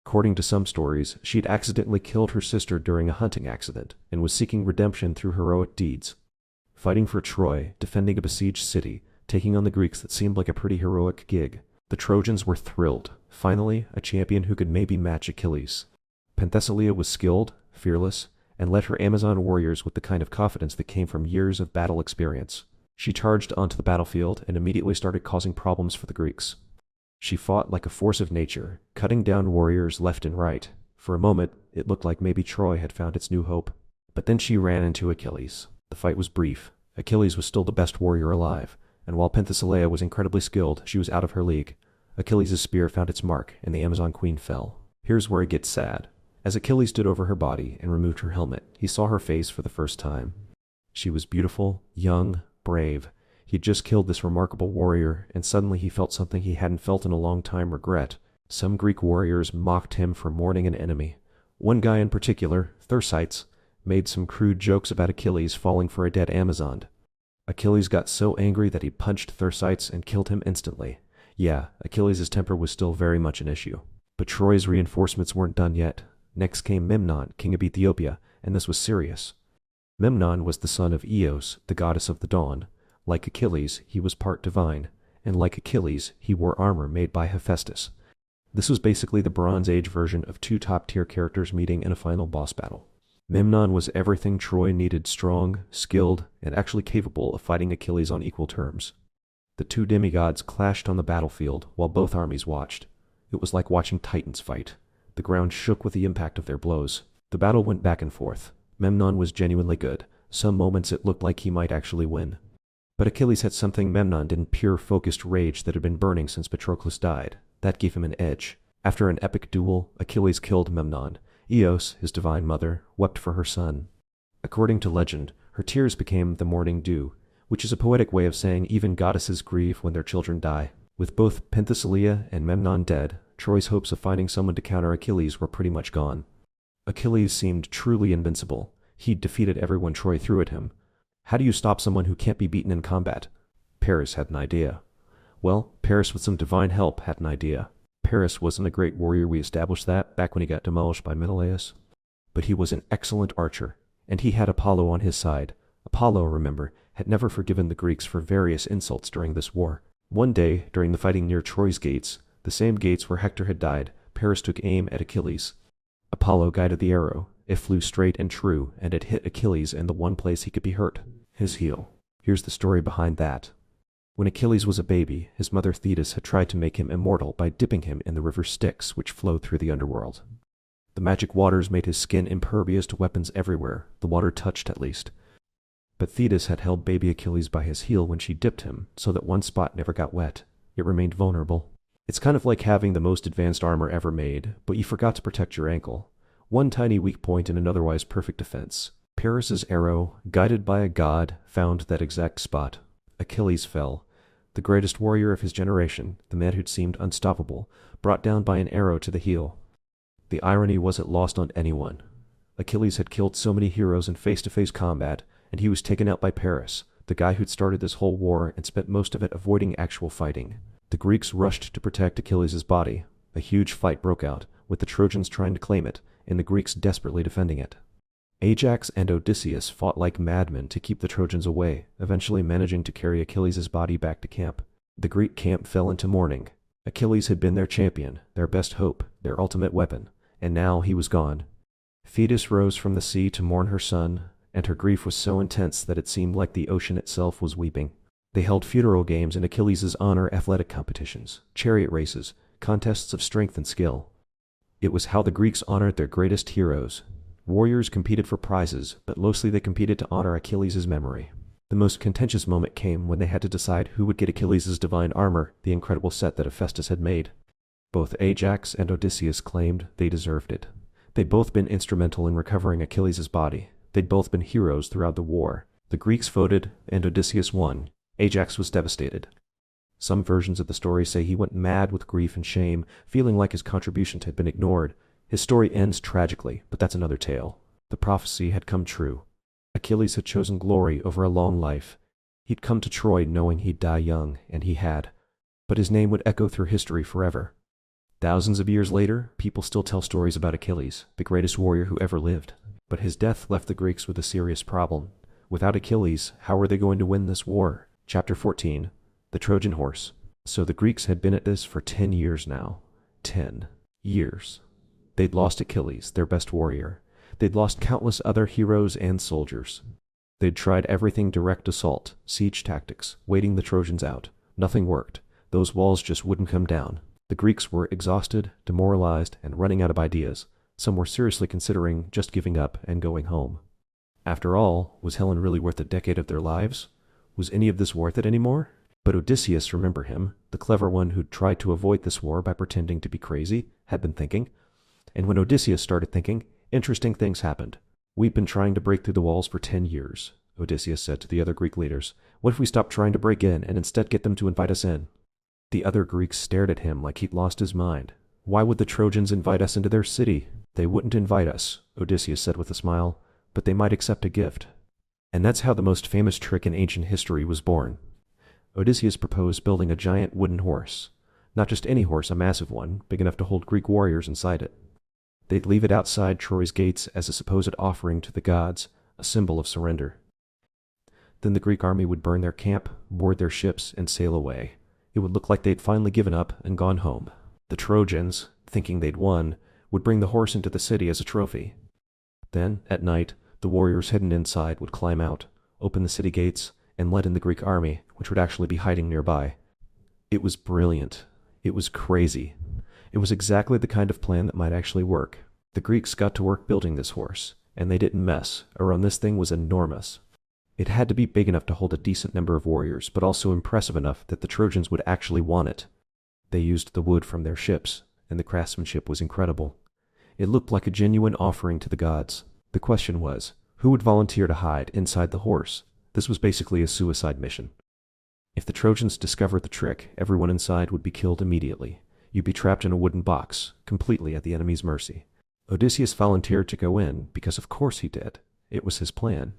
According to some stories, she'd accidentally killed her sister during a hunting accident and was seeking redemption through heroic deeds. Fighting for Troy, defending a besieged city, taking on the Greeks that seemed like a pretty heroic gig. The Trojans were thrilled. Finally, a champion who could maybe match Achilles. Penthesilea was skilled, fearless, and led her Amazon warriors with the kind of confidence that came from years of battle experience. She charged onto the battlefield and immediately started causing problems for the Greeks. She fought like a force of nature, cutting down warriors left and right. For a moment, it looked like maybe Troy had found its new hope. But then she ran into Achilles. The fight was brief. Achilles was still the best warrior alive, and while Penthesilea was incredibly skilled, she was out of her league. Achilles' spear found its mark, and the Amazon queen fell. Here's where it gets sad. As Achilles stood over her body and removed her helmet, he saw her face for the first time. She was beautiful, young, brave. He'd just killed this remarkable warrior, and suddenly he felt something he hadn't felt in a long time: regret. Some Greek warriors mocked him for mourning an enemy. One guy in particular, Thersites, made some crude jokes about Achilles falling for a dead Amazon. Achilles got so angry that he punched Thersites and killed him instantly. Yeah, Achilles' temper was still very much an issue. But Troy's reinforcements weren't done yet. Next came Memnon, king of Ethiopia, and this was serious. Memnon was the son of Eos, the goddess of the dawn. Like Achilles, he was part divine, and like Achilles, he wore armor made by Hephaestus. This was basically the Bronze Age version of two top-tier characters meeting in a final boss battle. Memnon was everything Troy needed: strong, skilled, and actually capable of fighting Achilles on equal terms. The two demigods clashed on the battlefield while both armies watched. It was like watching titans fight. The ground shook with the impact of their blows. The battle went back and forth. Memnon was genuinely good. Some moments it looked like he might actually win. But Achilles had something Memnon didn't: pure, focused rage that had been burning since Patroclus died. That gave him an edge. After an epic duel, Achilles killed Memnon. Eos, his divine mother, wept for her son. According to legend, her tears became the morning dew, which is a poetic way of saying even goddesses grieve when their children die. With both Penthesilea and Memnon dead, Troy's hopes of finding someone to counter Achilles were pretty much gone. Achilles seemed truly invincible. He'd defeated everyone Troy threw at him. How do you stop someone who can't be beaten in combat? Paris had an idea. Well, Paris with some divine help had an idea. Paris wasn't a great warrior, we established that back when he got demolished by Menelaus. But he was an excellent archer, and he had Apollo on his side. Apollo, remember, had never forgiven the Greeks for various insults during this war. One day, during the fighting near Troy's gates, the same gates where Hector had died, Paris took aim at Achilles. Apollo guided the arrow. It flew straight and true, and it hit Achilles in the one place he could be hurt: his heel. Here's the story behind that. When Achilles was a baby, his mother Thetis had tried to make him immortal by dipping him in the river Styx, which flowed through the underworld. The magic waters made his skin impervious to weapons everywhere, the water touched at least. But Thetis had held baby Achilles by his heel when she dipped him, so that one spot never got wet. It remained vulnerable. It's kind of like having the most advanced armor ever made, but you forgot to protect your ankle. One tiny weak point in an otherwise perfect defense. Paris's arrow, guided by a god, found that exact spot. Achilles fell. The greatest warrior of his generation, the man who'd seemed unstoppable, brought down by an arrow to the heel. The irony wasn't lost on anyone. Achilles had killed so many heroes in face-to-face combat, and he was taken out by Paris, the guy who'd started this whole war and spent most of it avoiding actual fighting. The Greeks rushed to protect Achilles' body. A huge fight broke out, with the Trojans trying to claim it, and the Greeks desperately defending it. Ajax and Odysseus fought like madmen to keep the Trojans away, eventually managing to carry Achilles' body back to camp. The Greek camp fell into mourning. Achilles had been their champion, their best hope, their ultimate weapon, and now he was gone. Thetis rose from the sea to mourn her son, and her grief was so intense that it seemed like the ocean itself was weeping. They held funeral games in Achilles' honor, athletic competitions, chariot races, contests of strength and skill. It was how the Greeks honored their greatest heroes. Warriors competed for prizes, but mostly they competed to honor Achilles' memory. The most contentious moment came when they had to decide who would get Achilles' divine armor, the incredible set that Hephaestus had made. Both Ajax and Odysseus claimed they deserved it. They'd both been instrumental in recovering Achilles' body. They'd both been heroes throughout the war. The Greeks voted, and Odysseus won. Ajax was devastated. Some versions of the story say he went mad with grief and shame, feeling like his contributions had been ignored. His story ends tragically, but that's another tale. The prophecy had come true. Achilles had chosen glory over a long life. He'd come to Troy knowing he'd die young, and he had. But his name would echo through history forever. Thousands of years later, people still tell stories about Achilles, the greatest warrior who ever lived. But his death left the Greeks with a serious problem. Without Achilles, how were they going to win this war? Chapter 14, The Trojan Horse. So the Greeks had been at this for 10 years now. 10 years. They'd lost Achilles, their best warrior. They'd lost countless other heroes and soldiers. They'd tried everything: direct assault, siege tactics, waiting the Trojans out. Nothing worked. Those walls just wouldn't come down. The Greeks were exhausted, demoralized, and running out of ideas. Some were seriously considering just giving up and going home. After all, was Helen really worth a decade of their lives? Was any of this worth it anymore? But Odysseus, remember him, the clever one who'd tried to avoid this war by pretending to be crazy, had been thinking. And when Odysseus started thinking, interesting things happened. "We've been trying to break through the walls for 10 years, Odysseus said to the other Greek leaders. "What if we stop trying to break in and instead get them to invite us in?" The other Greeks stared at him like he'd lost his mind. "Why would the Trojans invite us into their city?" "They wouldn't invite us," Odysseus said with a smile, "but they might accept a gift." And that's how the most famous trick in ancient history was born. Odysseus proposed building a giant wooden horse. Not just any horse, a massive one, big enough to hold Greek warriors inside it. They'd leave it outside Troy's gates as a supposed offering to the gods, a symbol of surrender. Then the Greek army would burn their camp, board their ships, and sail away. It would look like they'd finally given up and gone home. The Trojans, thinking they'd won, would bring the horse into the city as a trophy. Then, at night, the warriors hidden inside would climb out, open the city gates, and let in the Greek army, which would actually be hiding nearby. It was brilliant. It was crazy. It was exactly the kind of plan that might actually work. The Greeks got to work building this horse, and they didn't mess around. This thing was enormous. It had to be big enough to hold a decent number of warriors, but also impressive enough that the Trojans would actually want it. They used the wood from their ships, and the craftsmanship was incredible. It looked like a genuine offering to the gods. The question was, who would volunteer to hide inside the horse? This was basically a suicide mission. If the Trojans discovered the trick, everyone inside would be killed immediately. You'd be trapped in a wooden box, completely at the enemy's mercy. Odysseus volunteered to go in, because of course he did. It was his plan.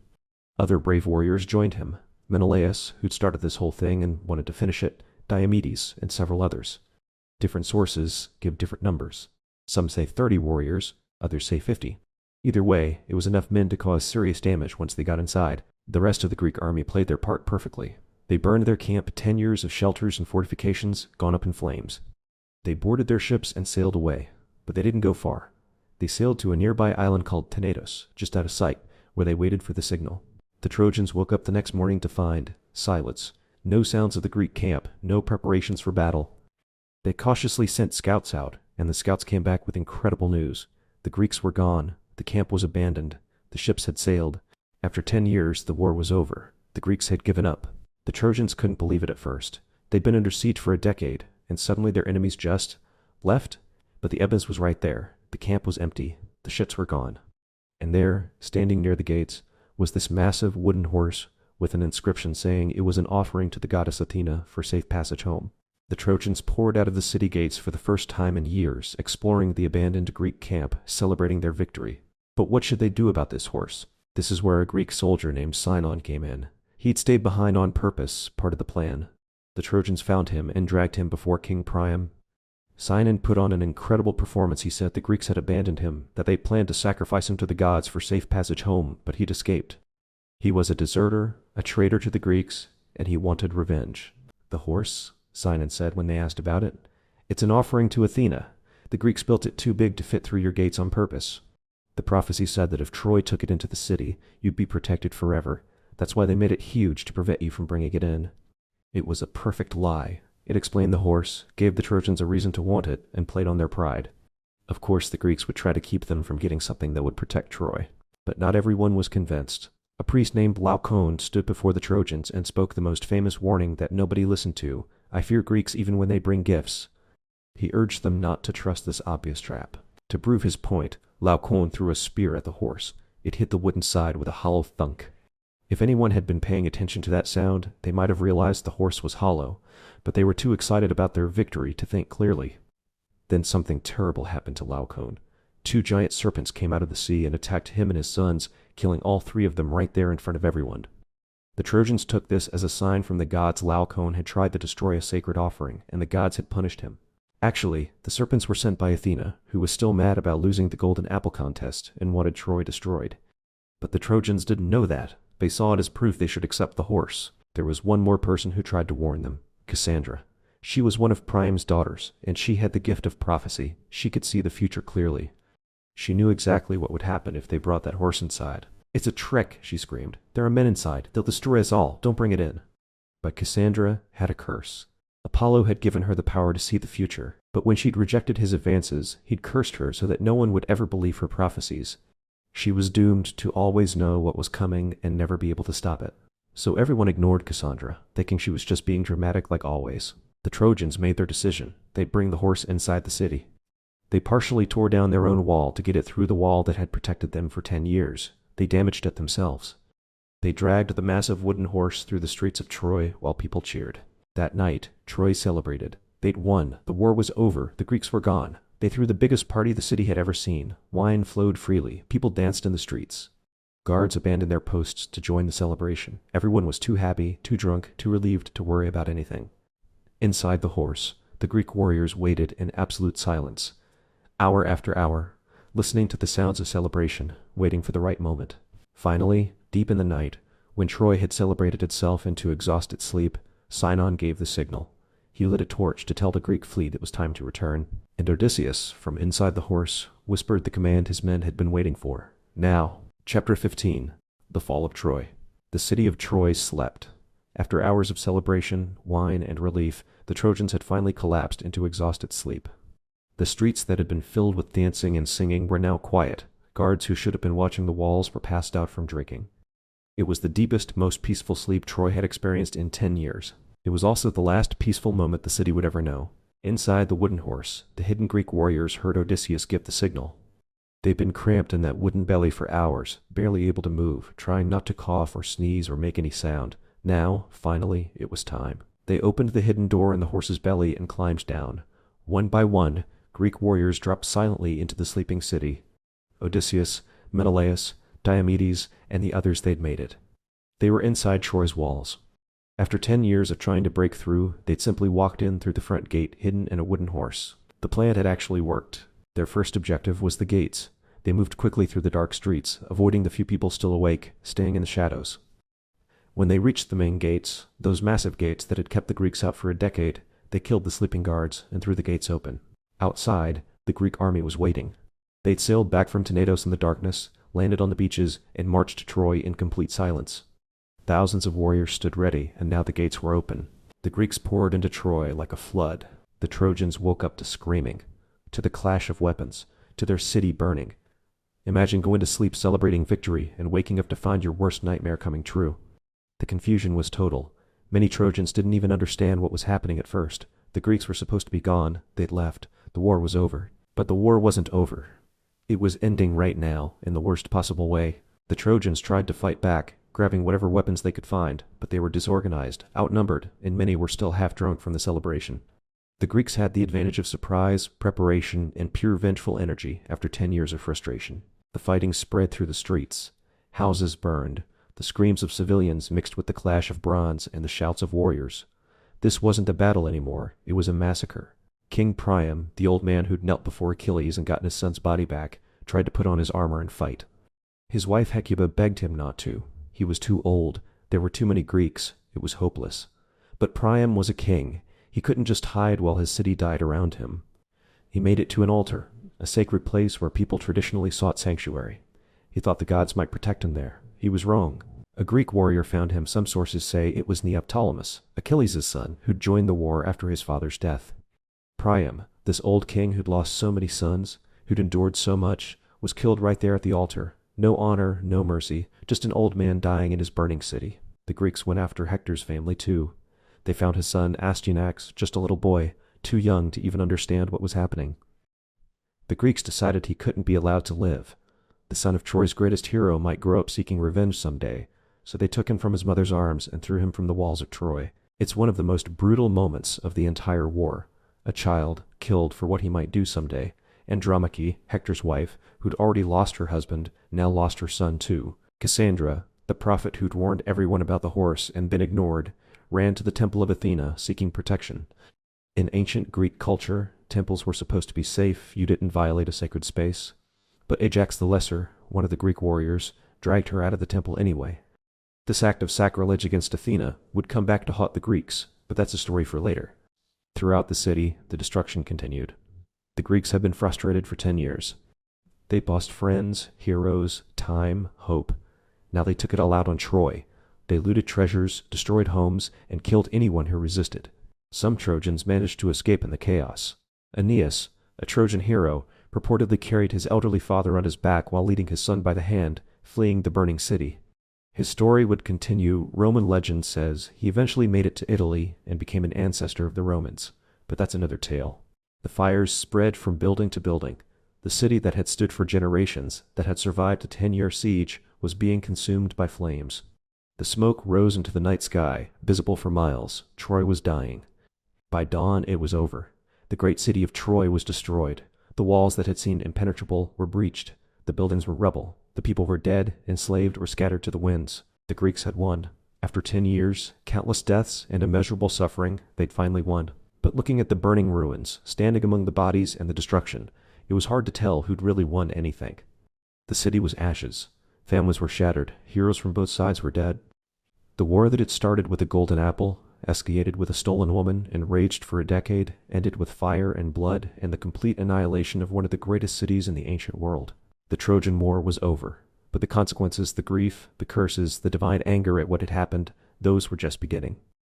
Other brave warriors joined him. Menelaus, who'd started this whole thing and wanted to finish it, Diomedes, and several others. Different sources give different numbers. Some say 30 warriors, others say 50. Either way, it was enough men to cause serious damage once they got inside. The rest of the Greek army played their part perfectly. They burned their camp, 10 years of shelters and fortifications gone up in flames. They boarded their ships and sailed away, but they didn't go far. They sailed to a nearby island called Tenedos, just out of sight, where they waited for the signal. The Trojans woke up the next morning to find silence, no sounds of the Greek camp, no preparations for battle. They cautiously sent scouts out, and the scouts came back with incredible news. The Greeks were gone, the camp was abandoned, the ships had sailed. After 10 years, the war was over. The Greeks had given up. The Trojans couldn't believe it at first. They'd been under siege for a decade, and suddenly their enemies just left? But the evidence was right there. The camp was empty. The ships were gone. And there, standing near the gates, was this massive wooden horse with an inscription saying it was an offering to the goddess Athena for safe passage home. The Trojans poured out of the city gates for the first time in years, exploring the abandoned Greek camp, celebrating their victory. But what should they do about this horse? This is where a Greek soldier named Sinon came in. He'd stayed behind on purpose, part of the plan. The Trojans found him and dragged him before King Priam. Sinon put on an incredible performance. He said the Greeks had abandoned him, that they planned to sacrifice him to the gods for safe passage home, but he'd escaped. He was a deserter, a traitor to the Greeks, and he wanted revenge. The horse, Sinon said when they asked about it, it's an offering to Athena. The Greeks built it too big to fit through your gates on purpose. The prophecy said that if Troy took it into the city, you'd be protected forever. That's why they made it huge to prevent you from bringing it in. It was a perfect lie. It explained the horse, gave the Trojans a reason to want it, and played on their pride. Of course, the Greeks would try to keep them from getting something that would protect Troy. But not everyone was convinced. A priest named Laocoon stood before the Trojans and spoke the most famous warning that nobody listened to. I fear Greeks even when they bring gifts. He urged them not to trust this obvious trap. To prove his point, Laocoon threw a spear at the horse. It hit the wooden side with a hollow thunk. If anyone had been paying attention to that sound, they might have realized the horse was hollow, but they were too excited about their victory to think clearly. Then something terrible happened to Laocoon. 2 giant serpents came out of the sea and attacked him and his sons, killing all 3 of them right there in front of everyone. The Trojans took this as a sign from the gods. Laocoon had tried to destroy a sacred offering, and the gods had punished him. Actually, the serpents were sent by Athena, who was still mad about losing the golden apple contest and wanted Troy destroyed. But the Trojans didn't know that. They saw it as proof they should accept the horse. There was one more person who tried to warn them, Cassandra. She was one of Priam's daughters, and she had the gift of prophecy. She could see the future clearly. She knew exactly what would happen if they brought that horse inside. It's a trick, she screamed. There are men inside. They'll destroy us all. Don't bring it in. But Cassandra had a curse. Apollo had given her the power to see the future, but when she'd rejected his advances, he'd cursed her so that no one would ever believe her prophecies. She was doomed to always know what was coming and never be able to stop it. So everyone ignored Cassandra, thinking she was just being dramatic like always. The Trojans made their decision. They'd bring the horse inside the city. They partially tore down their own wall to get it through the wall that had protected them for 10 years. They damaged it themselves. They dragged the massive wooden horse through the streets of Troy while people cheered. That night, Troy celebrated. They'd won. The war was over. The Greeks were gone. They threw the biggest party the city had ever seen. Wine flowed freely. People danced in the streets. Guards abandoned their posts to join the celebration. Everyone was too happy, too drunk, too relieved to worry about anything. Inside the horse, the Greek warriors waited in absolute silence, hour after hour, listening to the sounds of celebration, waiting for the right moment. Finally, deep in the night, when Troy had celebrated itself into exhausted sleep, Sinon gave the signal. He lit a torch to tell the Greek fleet it was time to return, and Odysseus, from inside the horse, whispered the command his men had been waiting for. Now. Chapter 15. The Fall of Troy. The city of Troy slept. After hours of celebration, wine, and relief, the Trojans had finally collapsed into exhausted sleep. The streets that had been filled with dancing and singing were now quiet. Guards who should have been watching the walls were passed out from drinking. It was the deepest, most peaceful sleep Troy had experienced in 10 years. It was also the last peaceful moment the city would ever know. Inside the wooden horse, the hidden Greek warriors heard Odysseus give the signal. They'd been cramped in that wooden belly for hours, barely able to move, trying not to cough or sneeze or make any sound. Now, finally, it was time. They opened the hidden door in the horse's belly and climbed down. One by one, Greek warriors dropped silently into the sleeping city. Odysseus, Menelaus, Diomedes, and the others they'd made it. They were inside Troy's walls. After 10 years of trying to break through, they'd simply walked in through the front gate hidden in a wooden horse. The plan had actually worked. Their first objective was the gates. They moved quickly through the dark streets, avoiding the few people still awake, staying in the shadows. When they reached the main gates, those massive gates that had kept the Greeks out for a decade, they killed the sleeping guards and threw the gates open. Outside, the Greek army was waiting. They'd sailed back from Tenedos in the darkness, landed on the beaches, and marched to Troy in complete silence. Thousands of warriors stood ready, and now the gates were open. The Greeks poured into Troy like a flood. The Trojans woke up to screaming, to the clash of weapons, to their city burning. Imagine going to sleep celebrating victory and waking up to find your worst nightmare coming true. The confusion was total. Many Trojans didn't even understand what was happening at first. The Greeks were supposed to be gone. They'd left. The war was over. But the war wasn't over. It was ending right now, in the worst possible way. The Trojans tried to fight back, grabbing whatever weapons they could find, but they were disorganized, outnumbered, and many were still half drunk from the celebration. The Greeks had the advantage of surprise, preparation, and pure vengeful energy after 10 years of frustration. The fighting spread through the streets. Houses burned. The screams of civilians mixed with the clash of bronze and the shouts of warriors. This wasn't a battle anymore. It was a massacre. King Priam, the old man who'd knelt before Achilles and gotten his son's body back, tried to put on his armor and fight. His wife Hecuba begged him not to. He was too old. There were too many Greeks. It was hopeless. But Priam was a king. He couldn't just hide while his city died around him. He made it to an altar, a sacred place where people traditionally sought sanctuary. He thought the gods might protect him there. He was wrong. A Greek warrior found him. Some sources say it was Neoptolemus, Achilles' son, who'd joined the war after his father's death. Priam, this old king who'd lost so many sons, who'd endured so much, was killed right there at the altar. No honor, no mercy, just an old man dying in his burning city. The Greeks went after Hector's family too. They found his son Astyanax, just a little boy, too young to even understand what was happening. The Greeks decided he couldn't be allowed to live. The son of Troy's greatest hero might grow up seeking revenge someday, so they took him from his mother's arms and threw him from the walls of Troy. It's one of the most brutal moments of the entire war. A child, killed for what he might do someday. Andromache, Hector's wife, who'd already lost her husband, now lost her son too. Cassandra, the prophet who'd warned everyone about the horse and been ignored, ran to the temple of Athena seeking protection. In ancient Greek culture, temples were supposed to be safe. You didn't violate a sacred space. But Ajax the Lesser, one of the Greek warriors, dragged her out of the temple anyway. This act of sacrilege against Athena would come back to haunt the Greeks, but that's a story for later. Throughout the city, the destruction continued. The Greeks had been frustrated for 10 years. They'd lost friends, heroes, time, hope. Now they took it all out on Troy. They looted treasures, destroyed homes, and killed anyone who resisted. Some Trojans managed to escape in the chaos. Aeneas, a Trojan hero, purportedly carried his elderly father on his back while leading his son by the hand, fleeing the burning city. His story would continue. Roman legend says he eventually made it to Italy and became an ancestor of the Romans. But that's another tale. The fires spread from building to building. The city that had stood for generations, that had survived a 10-year siege, was being consumed by flames. The smoke rose into the night sky, visible for miles. Troy was dying. By dawn, it was over. The great city of Troy was destroyed. The walls that had seemed impenetrable were breached. The buildings were rubble. The people were dead, enslaved, or scattered to the winds. The Greeks had won. After 10 years, countless deaths, and immeasurable suffering, they'd finally won. But looking at the burning ruins, standing among the bodies and the destruction, it was hard to tell who'd really won anything. The city was ashes. Families were shattered. Heroes from both sides were dead. The war that had started with a golden apple, escalated with a stolen woman, and raged for a decade, ended with fire and blood and the complete annihilation of one of the greatest cities in the ancient world. The Trojan War was over, but the consequences, the grief, the curses, the divine anger at what had happened, those were just beginning.